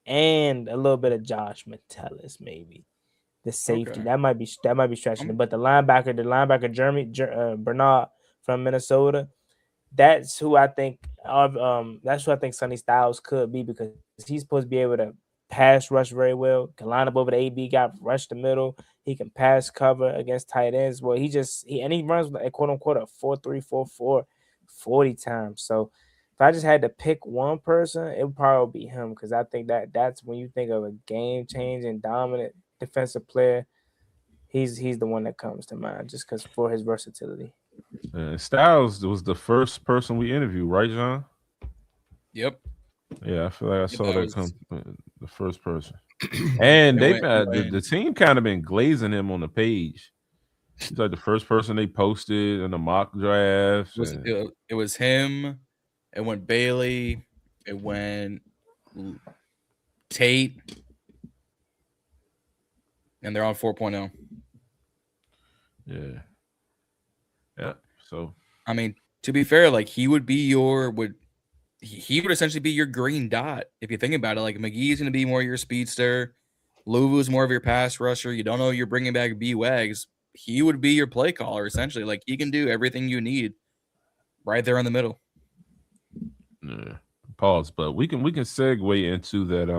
and a little bit of Josh Metellus, maybe the safety. Okay. That might be stretching it. But the linebacker Bernard from Minnesota, that's who I think Sonny Styles could be, because he's supposed to be able to pass rush very well, can line up over the AB guy, rush the middle. He can pass cover against tight ends. Well, he runs a quote unquote a 4.3, 4.4 40 times. So if I just had to pick one person, it would probably be him, because I think that's when you think of a game-changing, dominant defensive player, he's the one that comes to mind, just because for his versatility. Styles was the first person we interviewed, right, John? Yep. Yeah, I feel like I saw that come the first person. And the team kind of been glazing him on the page. He's like the first person they posted in the mock draft. It was him. It went Bailey. It went Tate. And they're on 4.0. Yeah. Yeah. So I mean, to be fair, like he would essentially be your green dot if you think about it. Like McGee's going to be more your speedster. Luvu's more of your pass rusher. You don't know you're bringing back B-Wags. He would be your play caller essentially. Like he can do everything you need right there in the middle. Yeah. Pause, but we can segue into that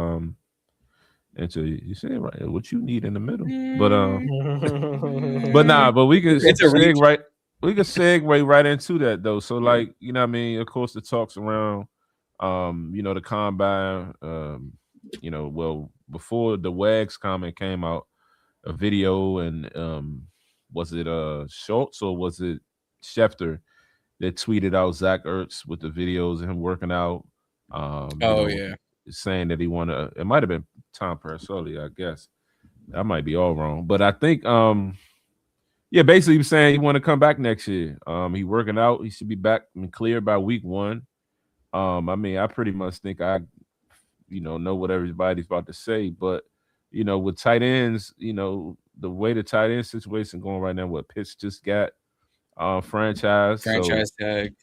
into you said right what you need in the middle. But we can segue right into that though. So like, you know what I mean, of course the talks around the combine, well before the Wags comment came out, a video, and was it Schultz or was it Schefter that tweeted out Zach Ertz with the videos of him working out. Saying that he wanted. It might have been Tom Parasoli, I guess. I might be all wrong, but I think basically he was saying he want to come back next year. He working out. He should be back and clear by week 1. I mean, I pretty much think I know what everybody's about to say, but with tight ends, the way the tight end situation going right now, what Pitts just got franchise tag,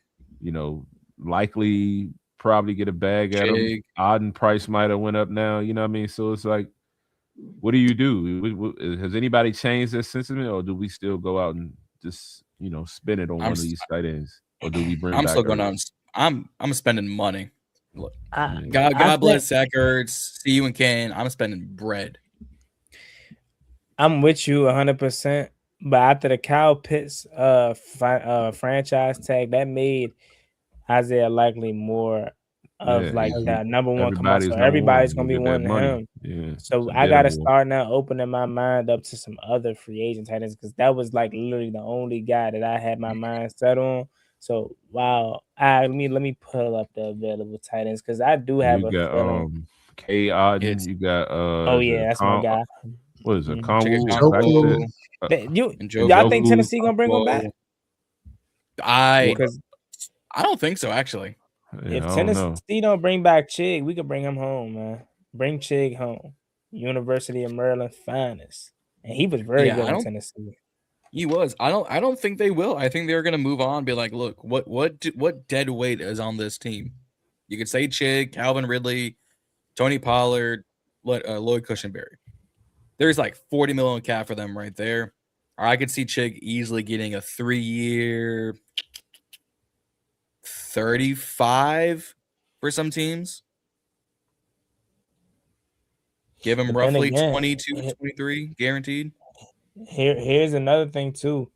likely probably get a bag at him. Auden Price might have went up now, you know what I mean? So it's like, what do you do? Has anybody changed their sentiment, or do we still go out and just spend it on one of these tight ends, or do we bring? I'm still going on. I'm spending money. Look, God bless Zach Ertz. See you and Ken. I'm spending bread. I'm with you 100%. But after the Kyle Pitts franchise tag, that made Isaiah likely more of like that number one come out. So everybody's gonna be wanting him. Yeah. So I gotta start now opening my mind up to some other free agent titans because that was like literally the only guy that I had my mind set on. So wow, let me pull up the available titans because I do have a feeling. K. Oden, you got oh yeah, that's my guy. What is it? Y'all think Tennessee gonna bring him back? I don't think so, actually. If Tennessee don't bring back Chig, we could bring him home, man. Bring Chig home. University of Maryland finest. And he was very good in Tennessee. He was. I don't think they will. I think they're gonna move on and be like, look, what dead weight is on this team? You could say Chig, Calvin Ridley, Tony Pollard, Lloyd Cushenberry. There's like 40 million cap for them right there. Or I could see Chig easily getting a 3-year 35 for some teams. Give him roughly 22, 23 guaranteed. Here's another thing too.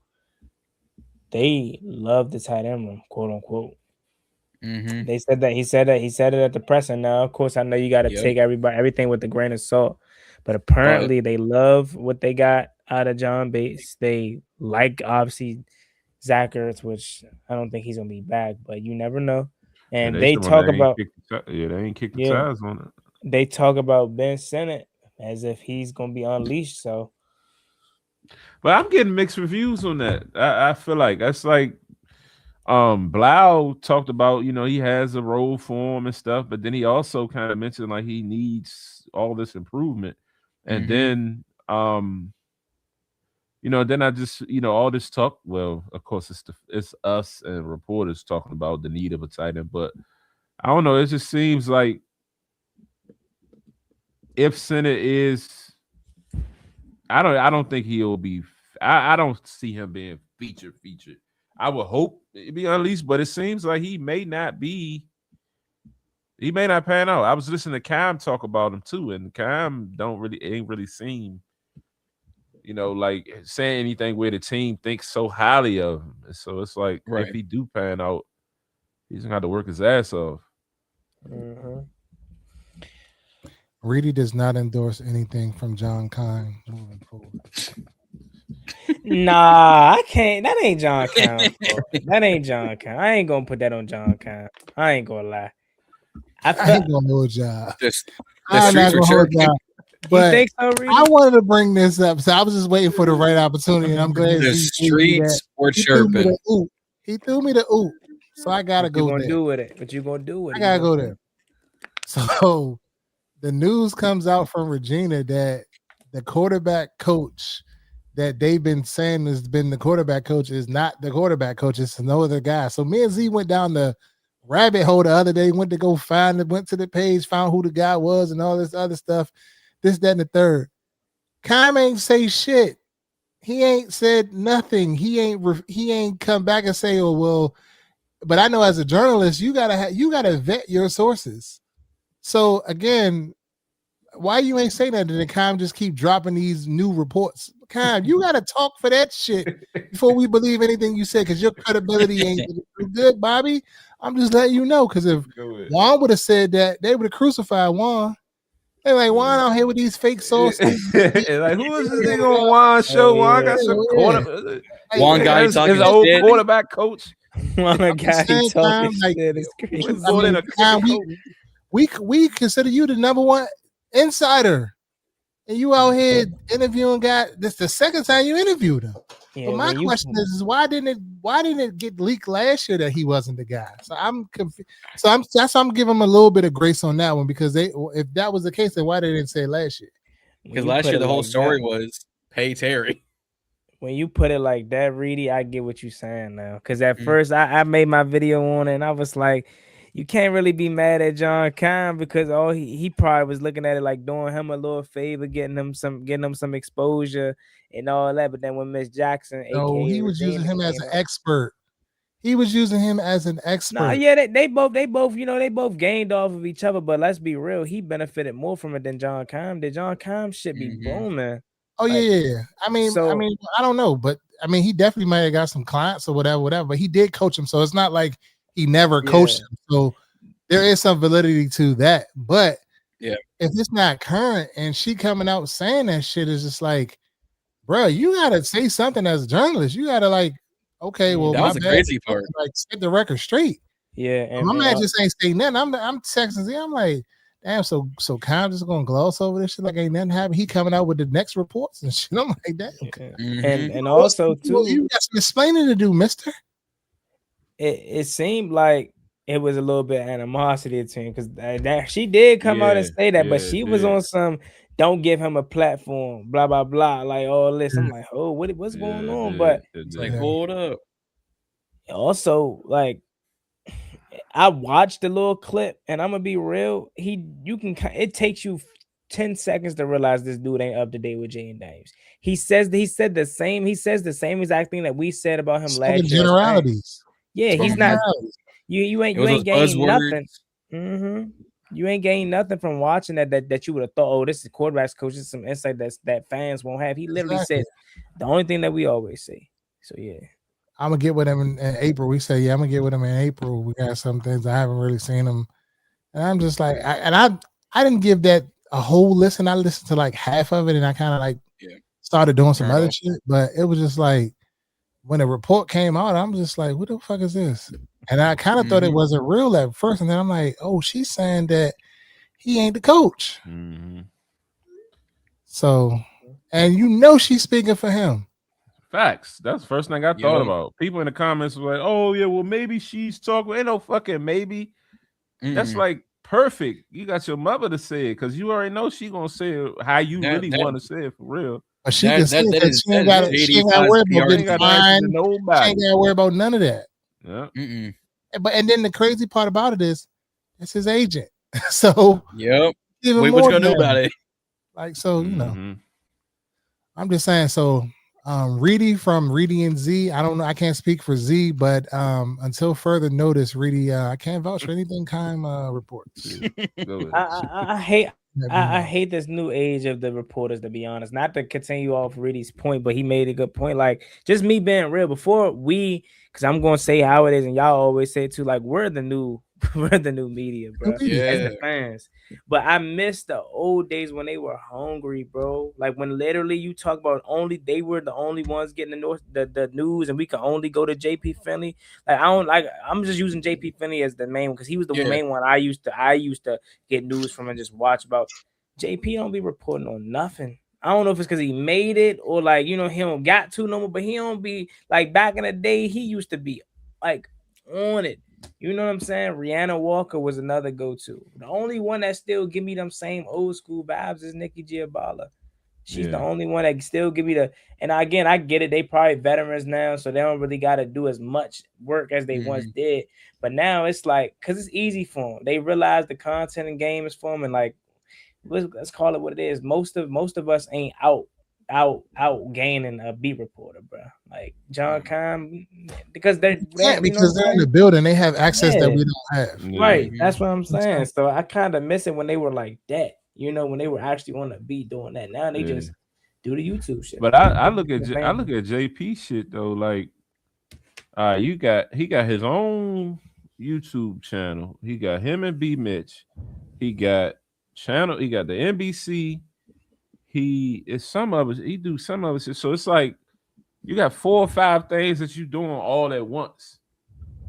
They love the tight end room, quote unquote. Mm-hmm. They said that he said it at the presser. Now, of course, I know you got to take everything with a grain of salt, but apparently they love what they got out of John Bates. They like obviously Zach Ertz, which I don't think he's gonna be back, but you never know. And they talk about they ain't kicked the tires on it. They talk about Ben Sinnott as if he's gonna be unleashed. So, but I'm getting mixed reviews on that. I feel like that's like Blau talked about, he has a role for him and stuff, but then he also kind of mentioned like he needs all this improvement. And then then I just, all this talk, well, of course it's us and reporters talking about the need of a tight end, but I don't know, it just seems like if Sinnott is, I don't think he'll be, I don't see him being featured. I would hope it'd be unleashed, but it seems like he may not pan out. I was listening to Cam talk about him too, and Cam ain't really seem, like saying anything where the team thinks so highly of him. So it's like if he do pan out, he's gonna have to work his ass off. Reedy does not endorse anything from John Kine moving forward. Nah, I can't. That ain't John Kine. That ain't John Kine. I ain't gonna put that on John Kine. I ain't gonna lie. I ain't gonna hold y'all. I'm not gonna hold y'all. But I wanted to bring this up, so I was just waiting for the right opportunity, and I'm glad the streets were chirping. He threw me the oop, so I gotta go there. What you gonna do with it? I gotta go there. So the news comes out from Regina that the quarterback coach that they've been saying has been the quarterback coach is not the quarterback coach. It's no other guy. So me and Z went down the rabbit hole the other day, went to the page, found who the guy was and all this other stuff, this, that, and the third. Cam ain't say shit. He ain't said nothing. He ain't come back and say, oh, well, but I know as a journalist, you gotta vet your sources. So again, why you ain't say that? Did Cam just keep dropping these new reports? Cam, you gotta talk for that shit before we believe anything you say, because your credibility ain't good, Bobby. I'm just letting you know, because if Juan would have said that, they would have crucified Juan. They're like, Juan out here with these fake sources. Like, who is this nigga on Juan's show? Juan got some quarterback. Juan guy talking his old shit. quarterback coach. Juan guy talking shit is crazy. We consider you the number one insider, and you out here interviewing guys. This the second time you interviewed him. Yeah, but my question is why didn't it get leaked last year that he wasn't the guy? So I'm confused. So I'm giving him a little bit of grace on that one, because if that was the case, then why they didn't say it last year? Because last year the whole story was pay Terry. When you put it like that, Reedy, I get what you're saying now. Because at first I made my video on it and I was like, you can't really be mad at John Kine, because he probably was looking at it like doing him a little favor, getting him some exposure and all that. But then when Miss Jackson, he was using him as an expert. He was using him as an expert. Nah, yeah, they both they both gained off of each other. But let's be real, he benefited more from it than John Kine did. John Kine should be booming. Oh yeah. I mean, I don't know, but I mean, he definitely might have got some clients or whatever. But he did coach him, so it's not like he never coached him. So there is some validity to that. But if it's not current and she coming out saying that shit, is just like, bro, you gotta say something as a journalist. You gotta like, okay, well, that was the crazy part. Like, set the record straight. Yeah, and my man just ain't saying nothing. I'm texting Z. I'm like, damn, so Kyle just gonna gloss over this shit like ain't nothing happened. He coming out with the next reports and shit. I'm like, damn. And also too, you got some explaining to do, mister. It seemed like it was a little bit animosity to him because she did come out and say that, but she was on some don't give him a platform, blah blah blah, like all this. I'm like, oh, what's going on? But it's like, hold up. Also, like, I watched the little clip, and I'm gonna be real. It takes you 10 seconds to realize this dude ain't up to date with Jane Daniels. He says the same exact thing that we said about him last year. Generalities. Yeah, he's not. You ain't gaining nothing. You ain't gaining nothing from watching that you would have thought, oh, this is quarterback's coach. This is some insight that fans won't have. He literally said the only thing that we always say. So yeah. I'm gonna get with him in April. We say, I'm gonna get with him in April. We got some things I haven't really seen him, and I'm just like, I didn't give that a whole listen. I listened to like half of it, and I kind of like started doing some other shit. But it was just like when the report came out, I'm just like, what the fuck is this? And I kind of thought it wasn't real at first, and then I'm like, oh, she's saying that he ain't the coach. So, and she's speaking for him. Facts. That's the first thing I thought about. People in the comments were like, oh, yeah, well, maybe she's talking. Ain't no fucking maybe. That's like perfect. You got your mother to say it because you already know she going to say it how you really want to say it for real. But she can say it. She ain't got to worry about getting fined. She ain't got to worry about none of that. Yeah. And then the crazy part about it is it's his agent. So, what you gonna do about it? Like, so, I'm just saying, so Reedy from Reedy and Z. I don't know. I can't speak for Z, but until further notice, Reedy, I can't vouch for anything Kime reports. I hate this new age of the reporters, to be honest. Not to continue off Reedy's point, but he made a good point. Like, just me being real, because I'm gonna say how it is, and y'all always say it too, like, we're the new media, bro. As the fans. But I miss the old days when they were hungry, bro. Like when literally you talk about they were the only ones getting the news, and we could only go to JP Finley. I'm just using JP Finley as the main one because he was the main one I used to get news from and just watch about. JP don't be reporting on nothing. I don't know if it's because he made it or like, he don't got to no more, but he don't be like back in the day. He used to be like on it. You know what I'm saying? Rihanna Walker was another go-to. The only one that still give me them same old school vibes is Nikki Giabala. She's the only one that still give me and again, I get it. They probably veterans now, so they don't really got to do as much work as they once did. But now it's like, because it's easy for them. They realize the content and game is for them, and like, let's call it what it is. Most of us ain't out gaining a beat reporter, bro. Like John Kime, because they're in the building, they have access that we don't have. Right, that's what I'm saying. So I kind of miss it when they were like that. When they were actually on the beat doing that. Now they just do the YouTube shit. But I look at JP shit though. Like, he got his own YouTube channel. He got him and B Mitch. He got the NBC. He do some of it. So it's like you got 4 or 5 things that you doing all at once.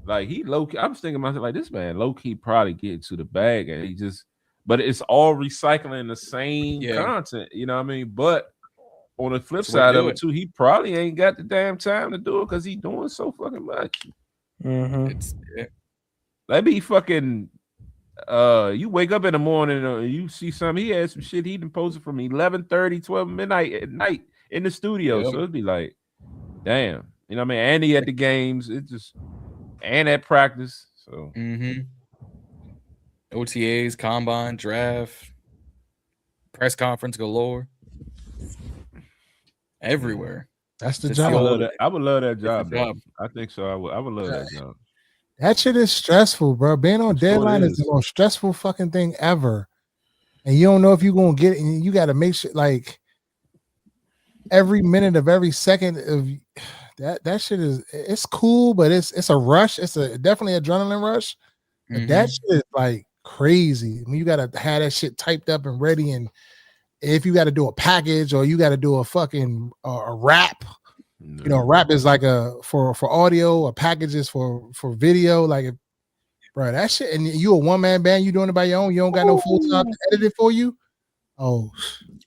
Like he low-key, I was thinking myself, like this man low-key probably getting to the bag and but it's all recycling the same content, you know what I mean? But on the flip side of it too, he probably ain't got the damn time to do it because he doing so fucking much. That be fucking you wake up in the morning you see something. He had some shit he done posted from 11:30, 12 midnight at night in the studio. So it'd be like, damn, you know what I mean? And he at the games, and at practice. So OTAs, combine, draft, press conference galore, everywhere. That's the job. I would love that job. I think so. I would love that job. That shit is stressful, bro. Being on deadline is the most stressful fucking thing ever. And you don't know if you're going to get it. And you got to make sure, like, every minute of every second of that shit it's cool, but it's a rush. It's a definitely adrenaline rush. But that shit is like crazy. I mean, you gotta have that shit typed up and ready, and if you got to do a package or you got to do a fucking a rap, you know, rap is like a for audio, a package is for video, like bro, that shit. And you a one-man band, you doing it by your own, you don't got no full time to edit it for you. Oh,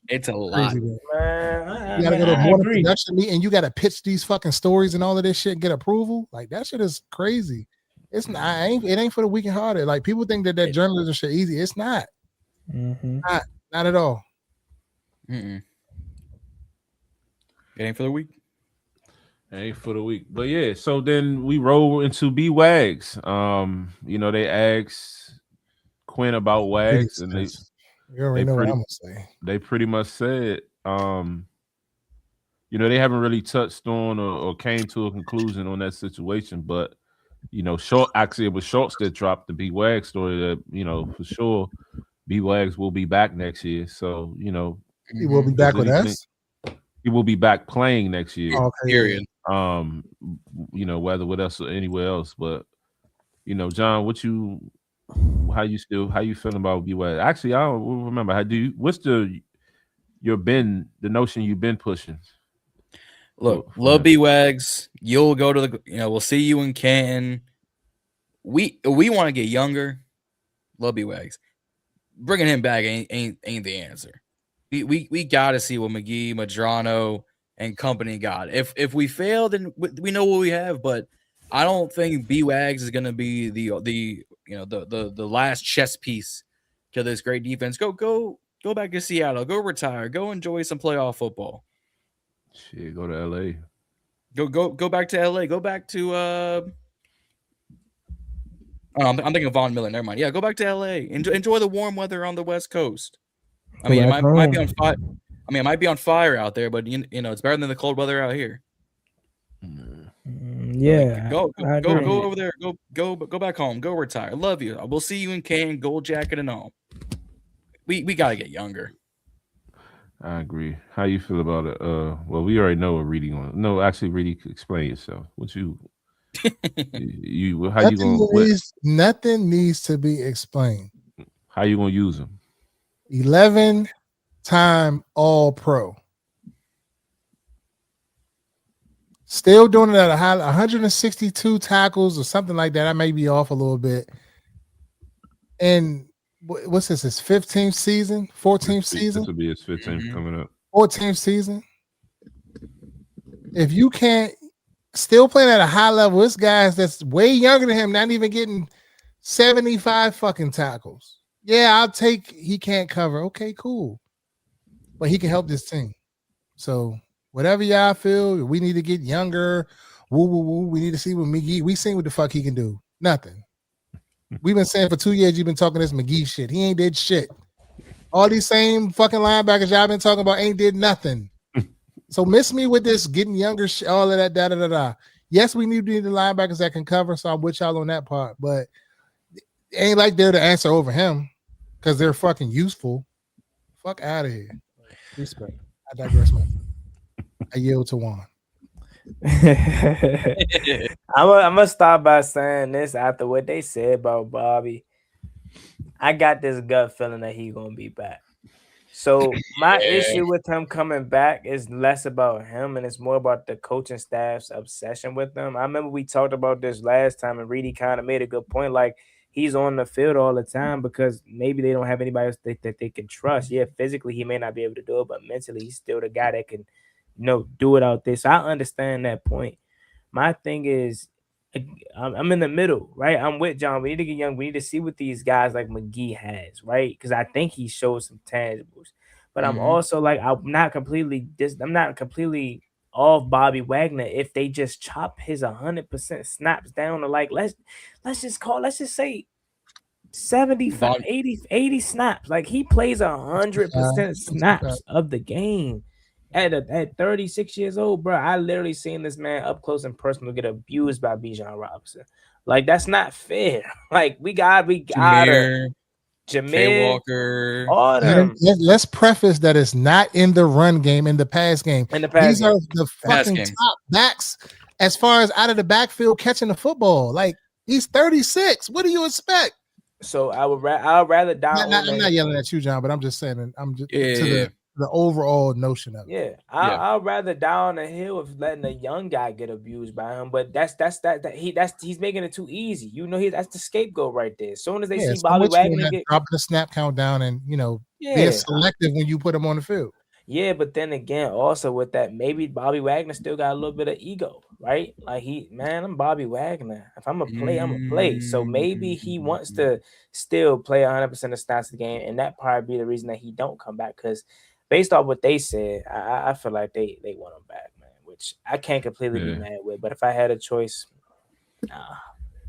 it's a lot, man. You gotta go to a morning production meeting, you gotta pitch these fucking stories and all of this shit and get approval. Like that shit is crazy. It's not, it ain't for the weak and hearted. Like people think that journalism shit easy. It's not. Not at all. It ain't for the week. Ain't for the week. But yeah, so then we roll into B Wags. You know, they asked Quinn about Wags, and you already know what I'm gonna say. They pretty much said, you know, they haven't really touched on or came to a conclusion on that situation, but you know, it was Shorts that dropped the B Wags story that, you know, for sure B Wags will be back next year. So, you know, he will be back with us. He will be back playing next year. Okay. Period. You know, whether with us or anywhere else. But you know, John, how you feeling about B Wags? Actually, I don't remember. What's the notion you've been pushing? Look, love B Wags. You'll go to we'll see you in Canton. We want to get younger. Love B Wags. Bringing him back ain't the answer. We got to see what McGee, Madrano, and company got. If we fail, then we know what we have. But I don't think B Wags is going to be the last chess piece to this great defense. Go back to Seattle. Go retire. Go enjoy some playoff football. Shit, go to LA. Go back to LA. Go back to I'm thinking of Von Miller. Never mind. Yeah, go back to LA. Enjoy the warm weather on the West Coast. I mean, it might be on fire. I mean, it might be on fire out there, but you know, it's better than the cold weather out here. Yeah. Go over there. Go back home. Go retire. Love you. We'll see you in Canton, gold jacket and all. We gotta get younger. I agree. How you feel about it? Well, we already know what Reedy on. No, actually, Reedy, explain yourself. What you how you gonna? Nothing needs to be explained. How you gonna use them? 11-time All-Pro. Still doing it at a high, 162 tackles or something like that. I may be off a little bit. And what's this? His 15th season, 14th season. This will be his 15th coming up. 14th season. If you can't still playing at a high level, this guy's that's way younger than him, not even getting 75 fucking tackles. Yeah, I'll take. He can't cover. Okay, cool, but he can help this team. So whatever y'all feel, we need to get younger. Woo woo woo. We need to see what McGee. We seen what the fuck he can do. Nothing. We've been saying for 2 years. You've been talking this McGee shit. He ain't did shit. All these same fucking linebackers y'all been talking about ain't did nothing. So miss me with this getting younger shit. All of that. Da da da da. Yes, we need the linebackers that can cover. So I'm with y'all on that part, but it ain't like they're the answer over him. Because they're fucking useful. Fuck out of here. Respect. I digress. I yield to Juan. I'm gonna start by saying this after what they said about Bobby. I got this gut feeling that he's gonna be back. So my issue with him coming back is less about him and it's more about the coaching staff's obsession with him. I remember we talked about this last time and Reedy kind of made a good point. Like, he's on the field all the time because maybe they don't have anybody else that they can trust. Yeah, physically he may not be able to do it, but mentally he's still the guy that can, do it out there. So I understand that point. My thing is, I'm in the middle, right? I'm with John. We need to get young. We need to see what these guys like McGee has, right? Because I think he shows some tangibles. But I'm also like, I'm not completely off Bobby Wagner if they just chop his 100% snaps down to like let's just say 75, 80 snaps. Like he plays 100% snaps of the game at 36 years old, bro. I literally seen this man up close and personal get abused by Bijan Robinson. Like that's not fair. Like we gotta Jameer, Walker. all them. Let's preface that it's not in the run game, in the pass game. In the pass These game. are the fucking top backs as far as out of the backfield catching the football. Like, he's 36. What do you expect? So I'd rather die. I'm not yelling at you, John, but I'm just saying. I'm just Yeah. The overall notion of it. Yeah, I'd rather die on the hill of letting a young guy get abused by him. But he's making it too easy. You know, that's the scapegoat right there. As soon as they see Bobby Wagner dropping the snap count down and being selective when you put him on the field. Yeah, but then again, also with that, maybe Bobby Wagner still got a little bit of ego, right? Like I'm Bobby Wagner. If I'm gonna play, I'm gonna play. So maybe he wants to still play 100% of the stats of the game, and that probably be the reason that he don't come back. Because based off what they said, I feel like they want him back, man. Which I can't completely be mad with. But if I had a choice,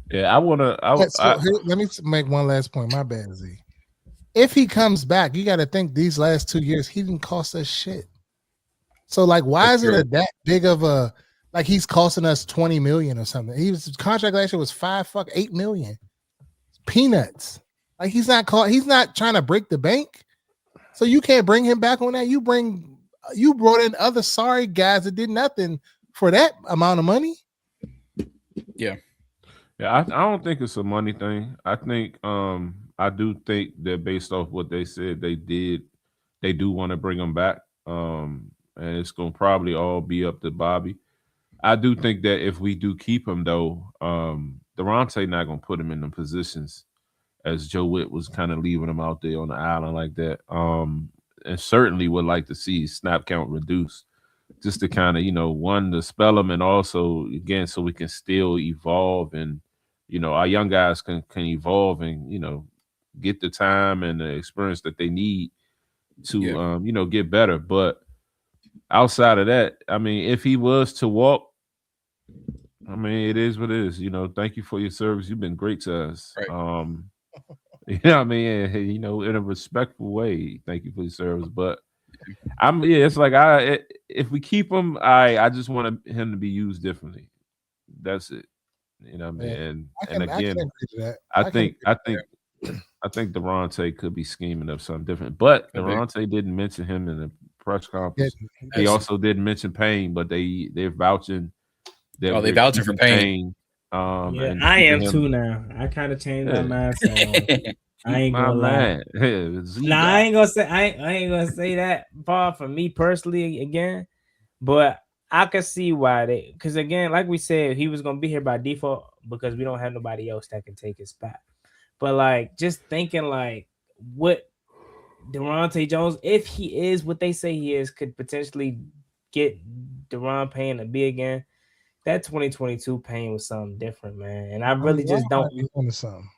yeah, I wanna. Let me make one last point. My bad, Z. If he comes back, you got to think these last 2 years he didn't cost us shit. So like, why is it that big of a like he's costing us $20 million or something? His contract last year was $8 million. Peanuts. Like he's not trying to break the bank. So you can't bring him back on that. You brought in other sorry guys that did nothing for that amount of money. Yeah. Yeah, I don't think it's a money thing. I think I do think that based off what they said they do want to bring him back. And it's gonna probably all be up to Bobby. I do think that if we do keep him though, Durante not gonna put him in the positions as Joe Witt was kind of leaving him out there on the island like that. And certainly would like to see snap count reduced just to kind of, one, to spell him, and also again so we can still evolve and our young guys can evolve and get the time and the experience that they need to get better. But outside of that, I mean, if he was to walk, I mean, it is what it is. Thank you for your service. You've been great to us. Right. What I mean, in a respectful way. Thank you for your service. But it's like if we keep him, I just want him to be used differently. That's it. You know what I mean? And again, I think Durante could be scheming up something different. But Durante didn't mention him in the press conference. He also didn't mention Payne, but they're vouching. They vouching for Payne. And I am too now. I kind of changed my mind. So I ain't gonna lie. I ain't gonna say that far for me personally again, but I could see why because again, like we said, he was gonna be here by default because we don't have nobody else that can take his spot. But like, just thinking like what Durante Jones, if he is what they say he is, could potentially get Deron Payne to be again. That 2022 Payne was something different, man. And I really just don't. Be onto something.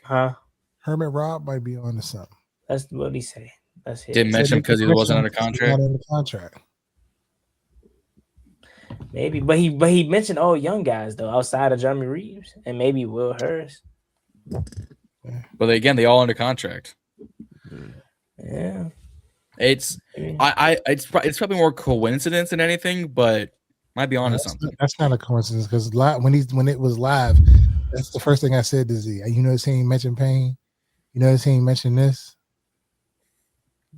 Huh? Hermit Rob might be onto something. That's what he said. That's his. Didn't mention because he wasn't under contract. Not under contract. Maybe, but he mentioned all young guys though, outside of Jeremy Reeves and maybe Will Hurst. But they all under contract. Yeah, it's probably more coincidence than anything, but might be onto something. That's not a coincidence because when it was live, that's the first thing I said to Z. You notice he ain't mentioned Payne. You notice he ain't mentioned this.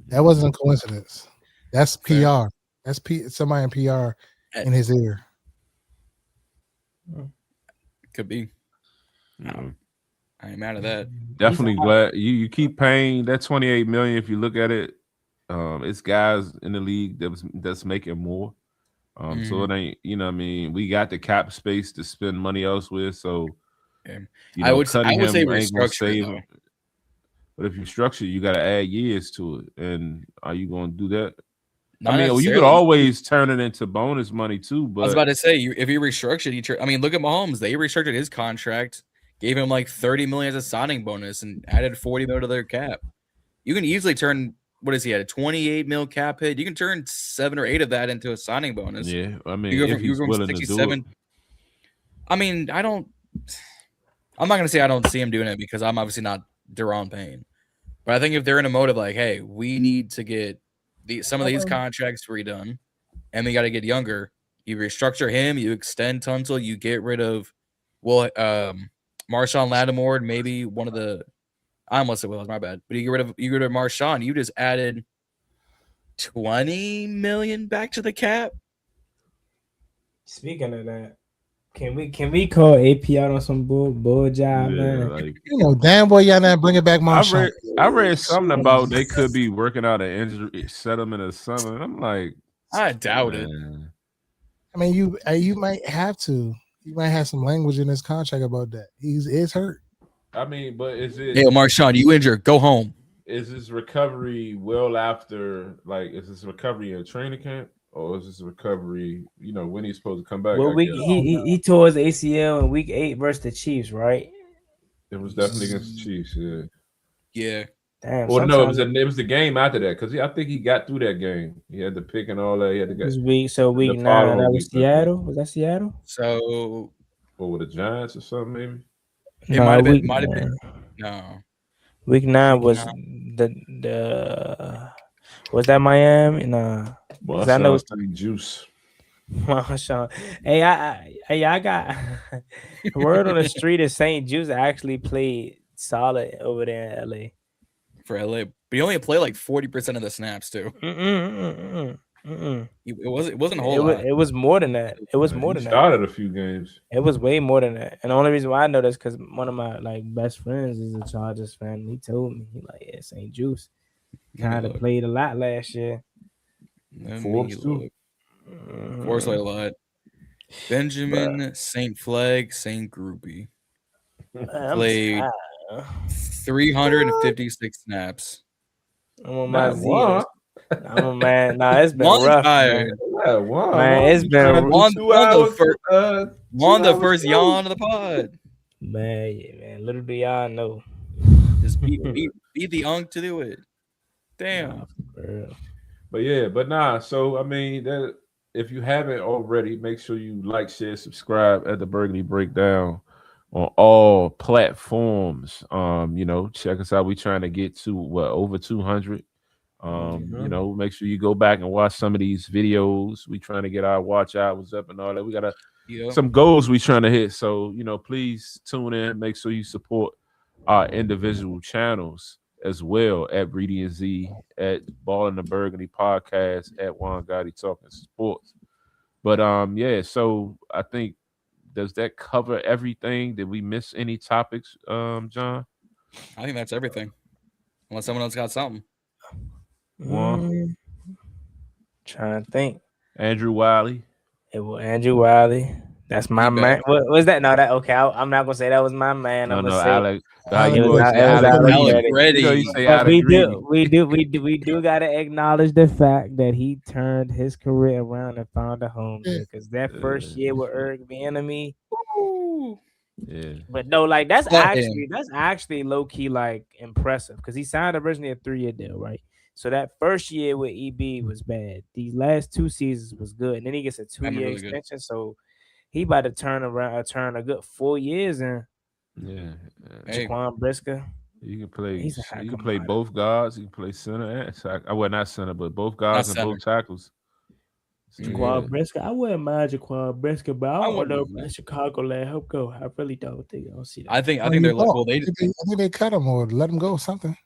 That wasn't a coincidence. That's PR. That's somebody in PR in his ear. Could be. I ain't mad at that. Definitely glad you keep paying that $28 million. If you look at it, it's guys in the league that's making more. So it ain't, what I mean, we got the cap space to spend money elsewhere. So I would say restructure. But if you structure, you got to add years to it. And are you going to do that? Not you could always turn it into bonus money too. But I was about to say, if you restructured, look at Mahomes. They restructured his contract, gave him like $30 million as a signing bonus, and added $40 million to their cap. You can easily turn what is he at a $28 million cap hit? You can turn 7 or 8 of that into a signing bonus. Yeah, I mean, if he's willing to do it. I mean, I'm not gonna say I don't see him doing it because I'm obviously not Deron Payne, but I think if they're in a mode of like, hey, we need to get some of these contracts redone, and we got to get younger. You restructure him, you extend Tunsil, you get rid of Marshawn Lattimore, and maybe one of the I almost said Willis, my bad. But you get rid of Marshawn, you just added 20 million back to the cap. Speaking of that, can we call AP out on some bull job, man? Like, damn boy, y'all not bringing back Marshawn. I read something about they could be working out an injury settlement or something. And I'm like, I doubt it. I mean, you might have to. You might have some language in his contract about that. He's hurt. I mean, but is it? Hey, Marshawn, you injured. Go home. Is this recovery well after? Like, is this recovery in training camp, or is this recovery? When he's supposed to come back? Well, he tore his ACL in week 8 versus the Chiefs, right? It was definitely against the Chiefs. Yeah. Yeah. Damn. Well, no, it was the game after that because I think he got through that game. He had the pick and all that. He had to get week 9. That was Seattle. Was that Seattle? So, or with the Giants or something maybe. It might have been. No. Week 9 was the was that Miami? No. Well, I know it's juice. Marshawn. Hey, I got word on the street is St. Juice actually played solid over there in LA. For LA, but he only played like 40% of the snaps too. It wasn't a whole lot. It was more than that. It was more than that. Started a few games. It was way more than that. And the only reason why I know this because one of my best friends is a Chargers fan. He told me St. Juice kind of played a lot last year. Forbes too. Forbes played a lot. Benjamin St. Flag St. Groupie played 356 snaps. I'm on my Z. I'm a man. Nah, it's been rough. Man, it's been won the first yawn of the pod. Man, little do y'all know. Just beat the unk to do it. Damn. Nah. So I mean, that if you haven't already, make sure you like, share, subscribe at the Burgundy Breakdown on all platforms. Check us out. We trying to get to over 200. Make sure you go back and watch some of these videos. We trying to get our watch hours up and all that. We got some goals we trying to hit. So, please tune in. Make sure you support our individual channels as well at Reedy and Z, at Ball in the Burgundy Podcast, at Juan Gotti Talking Sports. But so I think, does that cover everything? Did we miss any topics, John? I think that's everything. Unless someone else got something. Trying to think. Andrew Wiley. It was Andrew Wiley. That's my man. What was that? No, that okay. I'm not gonna say that was my man. I'm gonna say Alec. We do gotta acknowledge the fact that he turned his career around and found a home there. Because that first year with Eric Bieniemy. Yeah. But no, that's actually low key impressive because he signed originally a 3-year deal, right? So that first year with EB was bad. These last 2 seasons was good, and then he gets a 2-year extension. So he about to turn a good 4 years in. Yeah, Jaquan Brisker. You can play. You can play both guards. You can play center and tackle. I was not center, but both guards and both tackles. Jaquan Brisker. I wouldn't mind Jaquan Brisker, but I don't know if Chicago let him go. I really don't think. I don't see that. I think they're well. I think they cut him or let him go or something.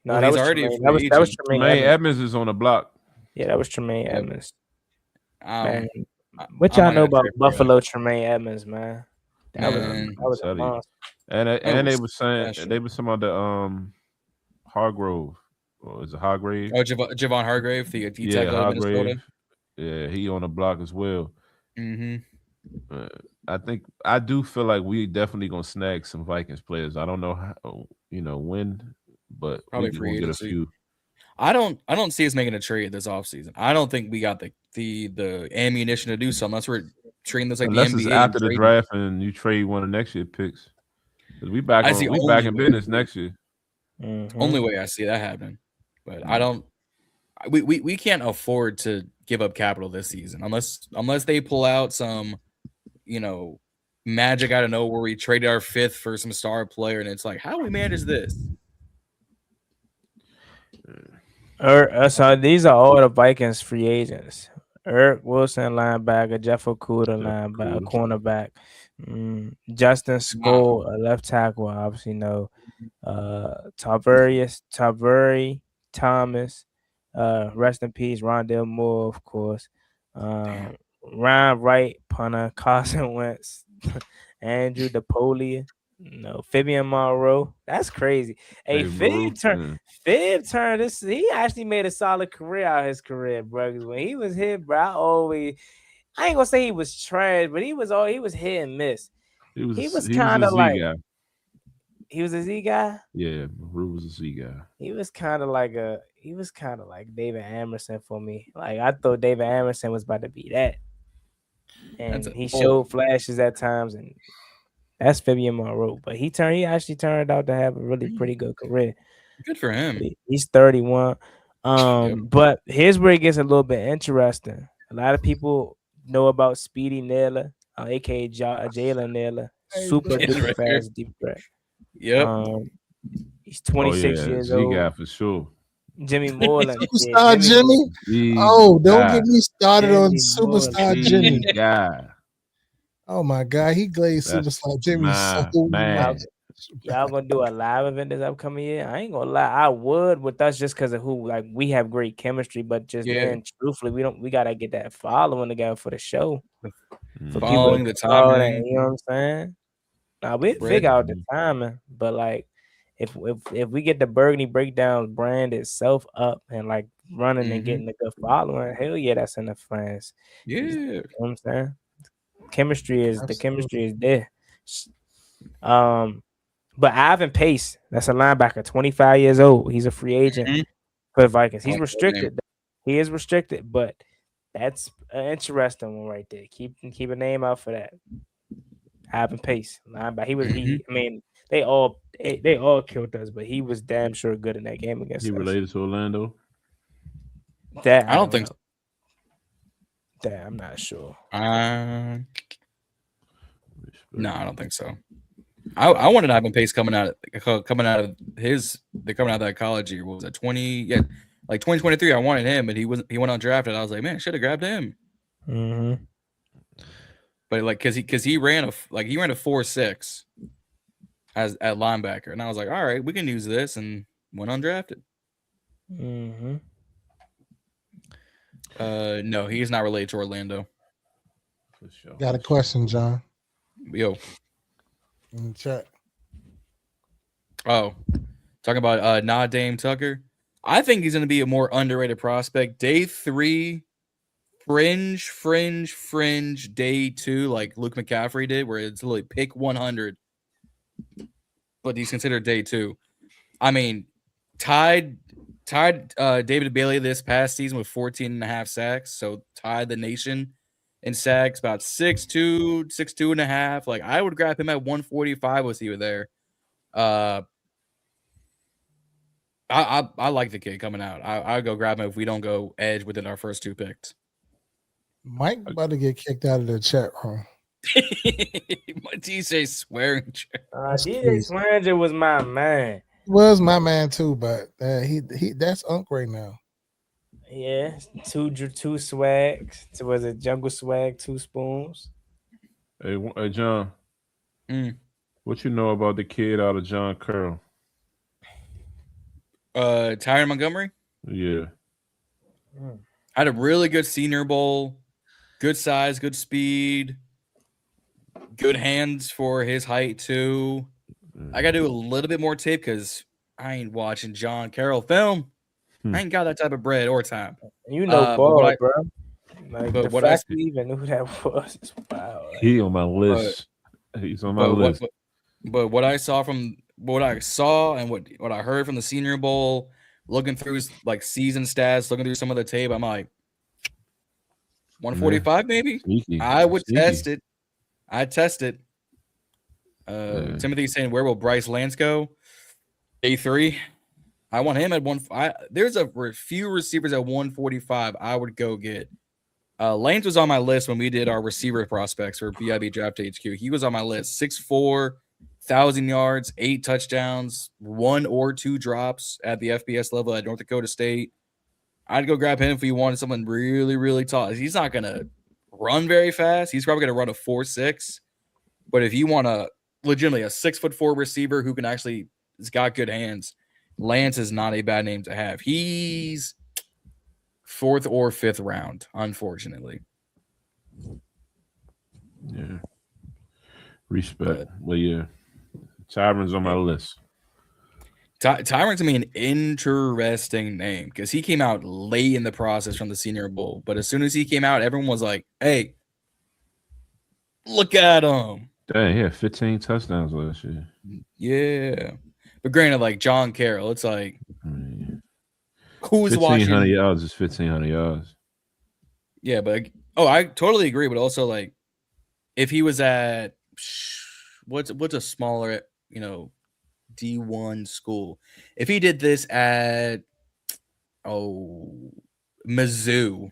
No, that was already Tremaine. That was Tremaine Edmonds is on the block. Yeah, that was Tremaine Edmonds. What y'all know about Buffalo Tremaine Edmonds, man? That was a monster. And they were saying about the Hargrove. Or is it Hargrave? Oh, Javon Hargrave, the tackle of Minnesota. Yeah, he on the block as well. Mm-hmm. I do feel like we definitely gonna snag some Vikings players. I don't know how, when, but probably free agency. Get a few. I don't see us making a trade this offseason. I don't think we got the ammunition to do so unless we're trading this unless the NBA. It's after the draft and you trade one of next year's picks. Because we back in business next year. Mm-hmm. Only way I see that happening. But I don't. We can't afford to give up capital this season unless they pull out some, magic out of nowhere where we traded our 5th for some star player and it's like, how do we manage this? So these are all the Vikings free agents. Eric Wilson, linebacker. Jeff Okuda, linebacker, cornerback. Justin Skoll, a left tackle, obviously no. Taveri Thomas, rest in peace, Rondell Moore, of course. Ryan Wright, punter, Carson Wentz, Andrew DePolia, Fabian Monroe. That's crazy. Hey, Fib turned this. He actually made a solid career out of his career, bro. 'Cause when he was hit, bro, I ain't gonna say he was trash, but he was hit and miss. He was kind of like guy. He was a Z guy. Yeah, Rue was a Z guy. He was kind of like David Amerson for me. Like I thought David Amerson was about to be that, and he showed flashes at times, and that's Fabian Monroe. But he actually turned out to have a really pretty good career. Good for him. He's 31. But here's where it gets a little bit interesting. A lot of people know about Speedy Naylor, aka Jalen Naylor, super duper fast deep threat. Yep. He's 26 years old. Guy for sure. Jimmy Moreland. Superstar Jimmy. Oh, don't get me started on Superstar Jimmy. Guy. Oh my God, he glazed Superstar Jimmy so much. Y'all gonna do a live event this upcoming year? I ain't gonna lie, I would with us just because of who we have great chemistry, but man, truthfully, we gotta get that following together for the show. For following people the time, you know what I'm saying? Now we figure out the timing, but like if we get the Burgundy Breakdown brand itself up and like running and getting a good following, hell yeah, that's in the plans. Yeah, you know what I'm saying? Chemistry is there. But Ivan Pace, that's a linebacker, 25 years old. He's a free agent for the Vikings. He's restricted. He is restricted, but that's an interesting one right there. Keep a name out for that. Ivan Pace, linebacker. He was I mean, they all killed us, but he was damn sure good in that game against us. He related to Orlando? That I don't think so. That I'm not sure. No, I don't think so. I wanted Ivan Pace coming out of that college year. What was that, 20? Yeah, like 2023. I wanted him, but he went undrafted. I was like, man, I should have grabbed him. Mm-hmm. But like, cause he ran a 4.6 at linebacker, and I was like, all right, we can use this, and went undrafted. Mm-hmm. No, he's not related to Orlando. For sure. Got a question, John. Yo. In the chat. Oh, talking about Dame Tucker. I think he's going to be a more underrated prospect. Day 3, fringe. Day 2, like Luke McCaffrey did, where it's literally pick 100. But he's considered day 2. I mean, tied David Bailey this past season with 14.5 sacks, so tied the nation in sacks, about 6'2", 6'2.5". Like I would grab him at 145 if he were there. I like the kid coming out. I'll go grab him if we don't go edge within our first 2 picks. Mike about to get kicked out of the chat room. My DJ swearing. DJ Swearinger was my man. Was my man too, but he that's Unc right now. Yeah, two swags. Was it Jungle Swag? 2 spoons. Hey John. What you know about the kid out of John Curl? Tyron Montgomery. Yeah. Had a really good Senior Bowl. Good size, good speed, good hands for his height too. I got to do a little bit more tape because I ain't watching John Carroll film. I ain't got that type of bread or time. You know, ball, bro. Like the fact you even knew who that was is wild. Like, he on my list. He's on my list. But what I saw and what I heard from the Senior Bowl, looking through his like season stats, looking through some of the tape, I'm like 145 maybe. Sneaky. I would test it. I'd test it. Timothy's saying, where will Bryce Lance go? Day 3. I want him at 1. There's a few receivers at 145 I would go get. Lance was on my list when we did our receiver prospects for BIB Draft HQ. He was on my list. 6'4", 1,000 yards, 8 touchdowns, 1 or 2 drops at the FBS level at North Dakota State. I'd go grab him if you wanted someone really, really tall. He's not going to run very fast. He's probably going to run a 4.6. But if you want legitimately a 6'4" receiver who can actually has got good hands, Lance is not a bad name to have. He's 4th or 5th round, unfortunately. Yeah. Respect. Well, yeah. Tyron's on my list. Tyron's going to be an interesting name because he came out late in the process from the Senior Bowl. But as soon as he came out, everyone was like, hey, look at him. Dang, yeah, 15 touchdowns last year. Yeah. But granted, like John Carroll, it's like, who's 1,500 watching? yards is 1,500 yards. Yeah, but I totally agree. But also, like, if he was at what's a smaller, D1 school, if he did this at Mizzou,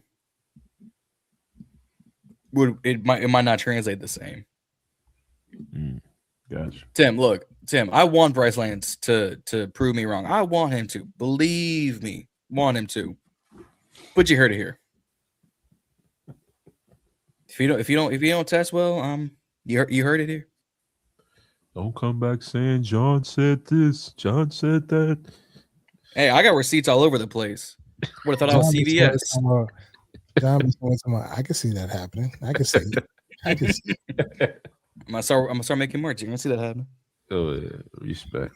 it might not translate the same. Gotcha. Tim, I want Bryce Lance to prove me wrong. I want him to. Believe me, want him to. But you heard it here. If you don't test well, you heard it here. Don't come back saying John said this, John said that. Hey, I got receipts all over the place. Would have thought I was CVS. John was going somewhere. I can see that happening. I can see it. I can see it. I'm gonna start making merch. You're gonna see that happen. Oh yeah, respect.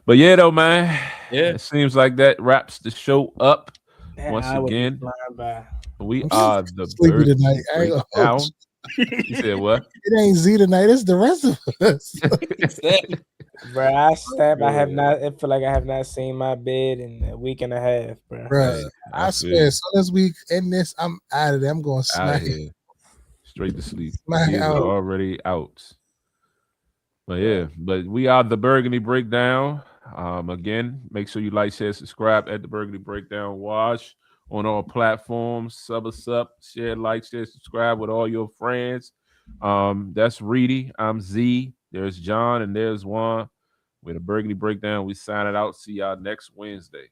But yeah, though, man. Yeah, it seems like that wraps the show up. Man, Once I would be again, flying by. we I'm are the sleepy tonight. Breakdown. You said what? It ain't Z tonight. It's the rest of us. Bro, I have not. I feel like I have not seen my bed in a week and a half, bro. Bro, I swear, as soon as we end this, I'm out of there. I'm going smack it. Straight to sleep. Smack These out. are already out. But yeah, but we are the Burgundy Breakdown. Again, make sure you like, share, subscribe at the Burgundy Breakdown. Watch on all platforms. Sub us up, share, like, share, subscribe with all your friends. That's Reedy. I'm Z. There's John and there's Juan. With the Burgundy Breakdown, we sign it out. See y'all next Wednesday.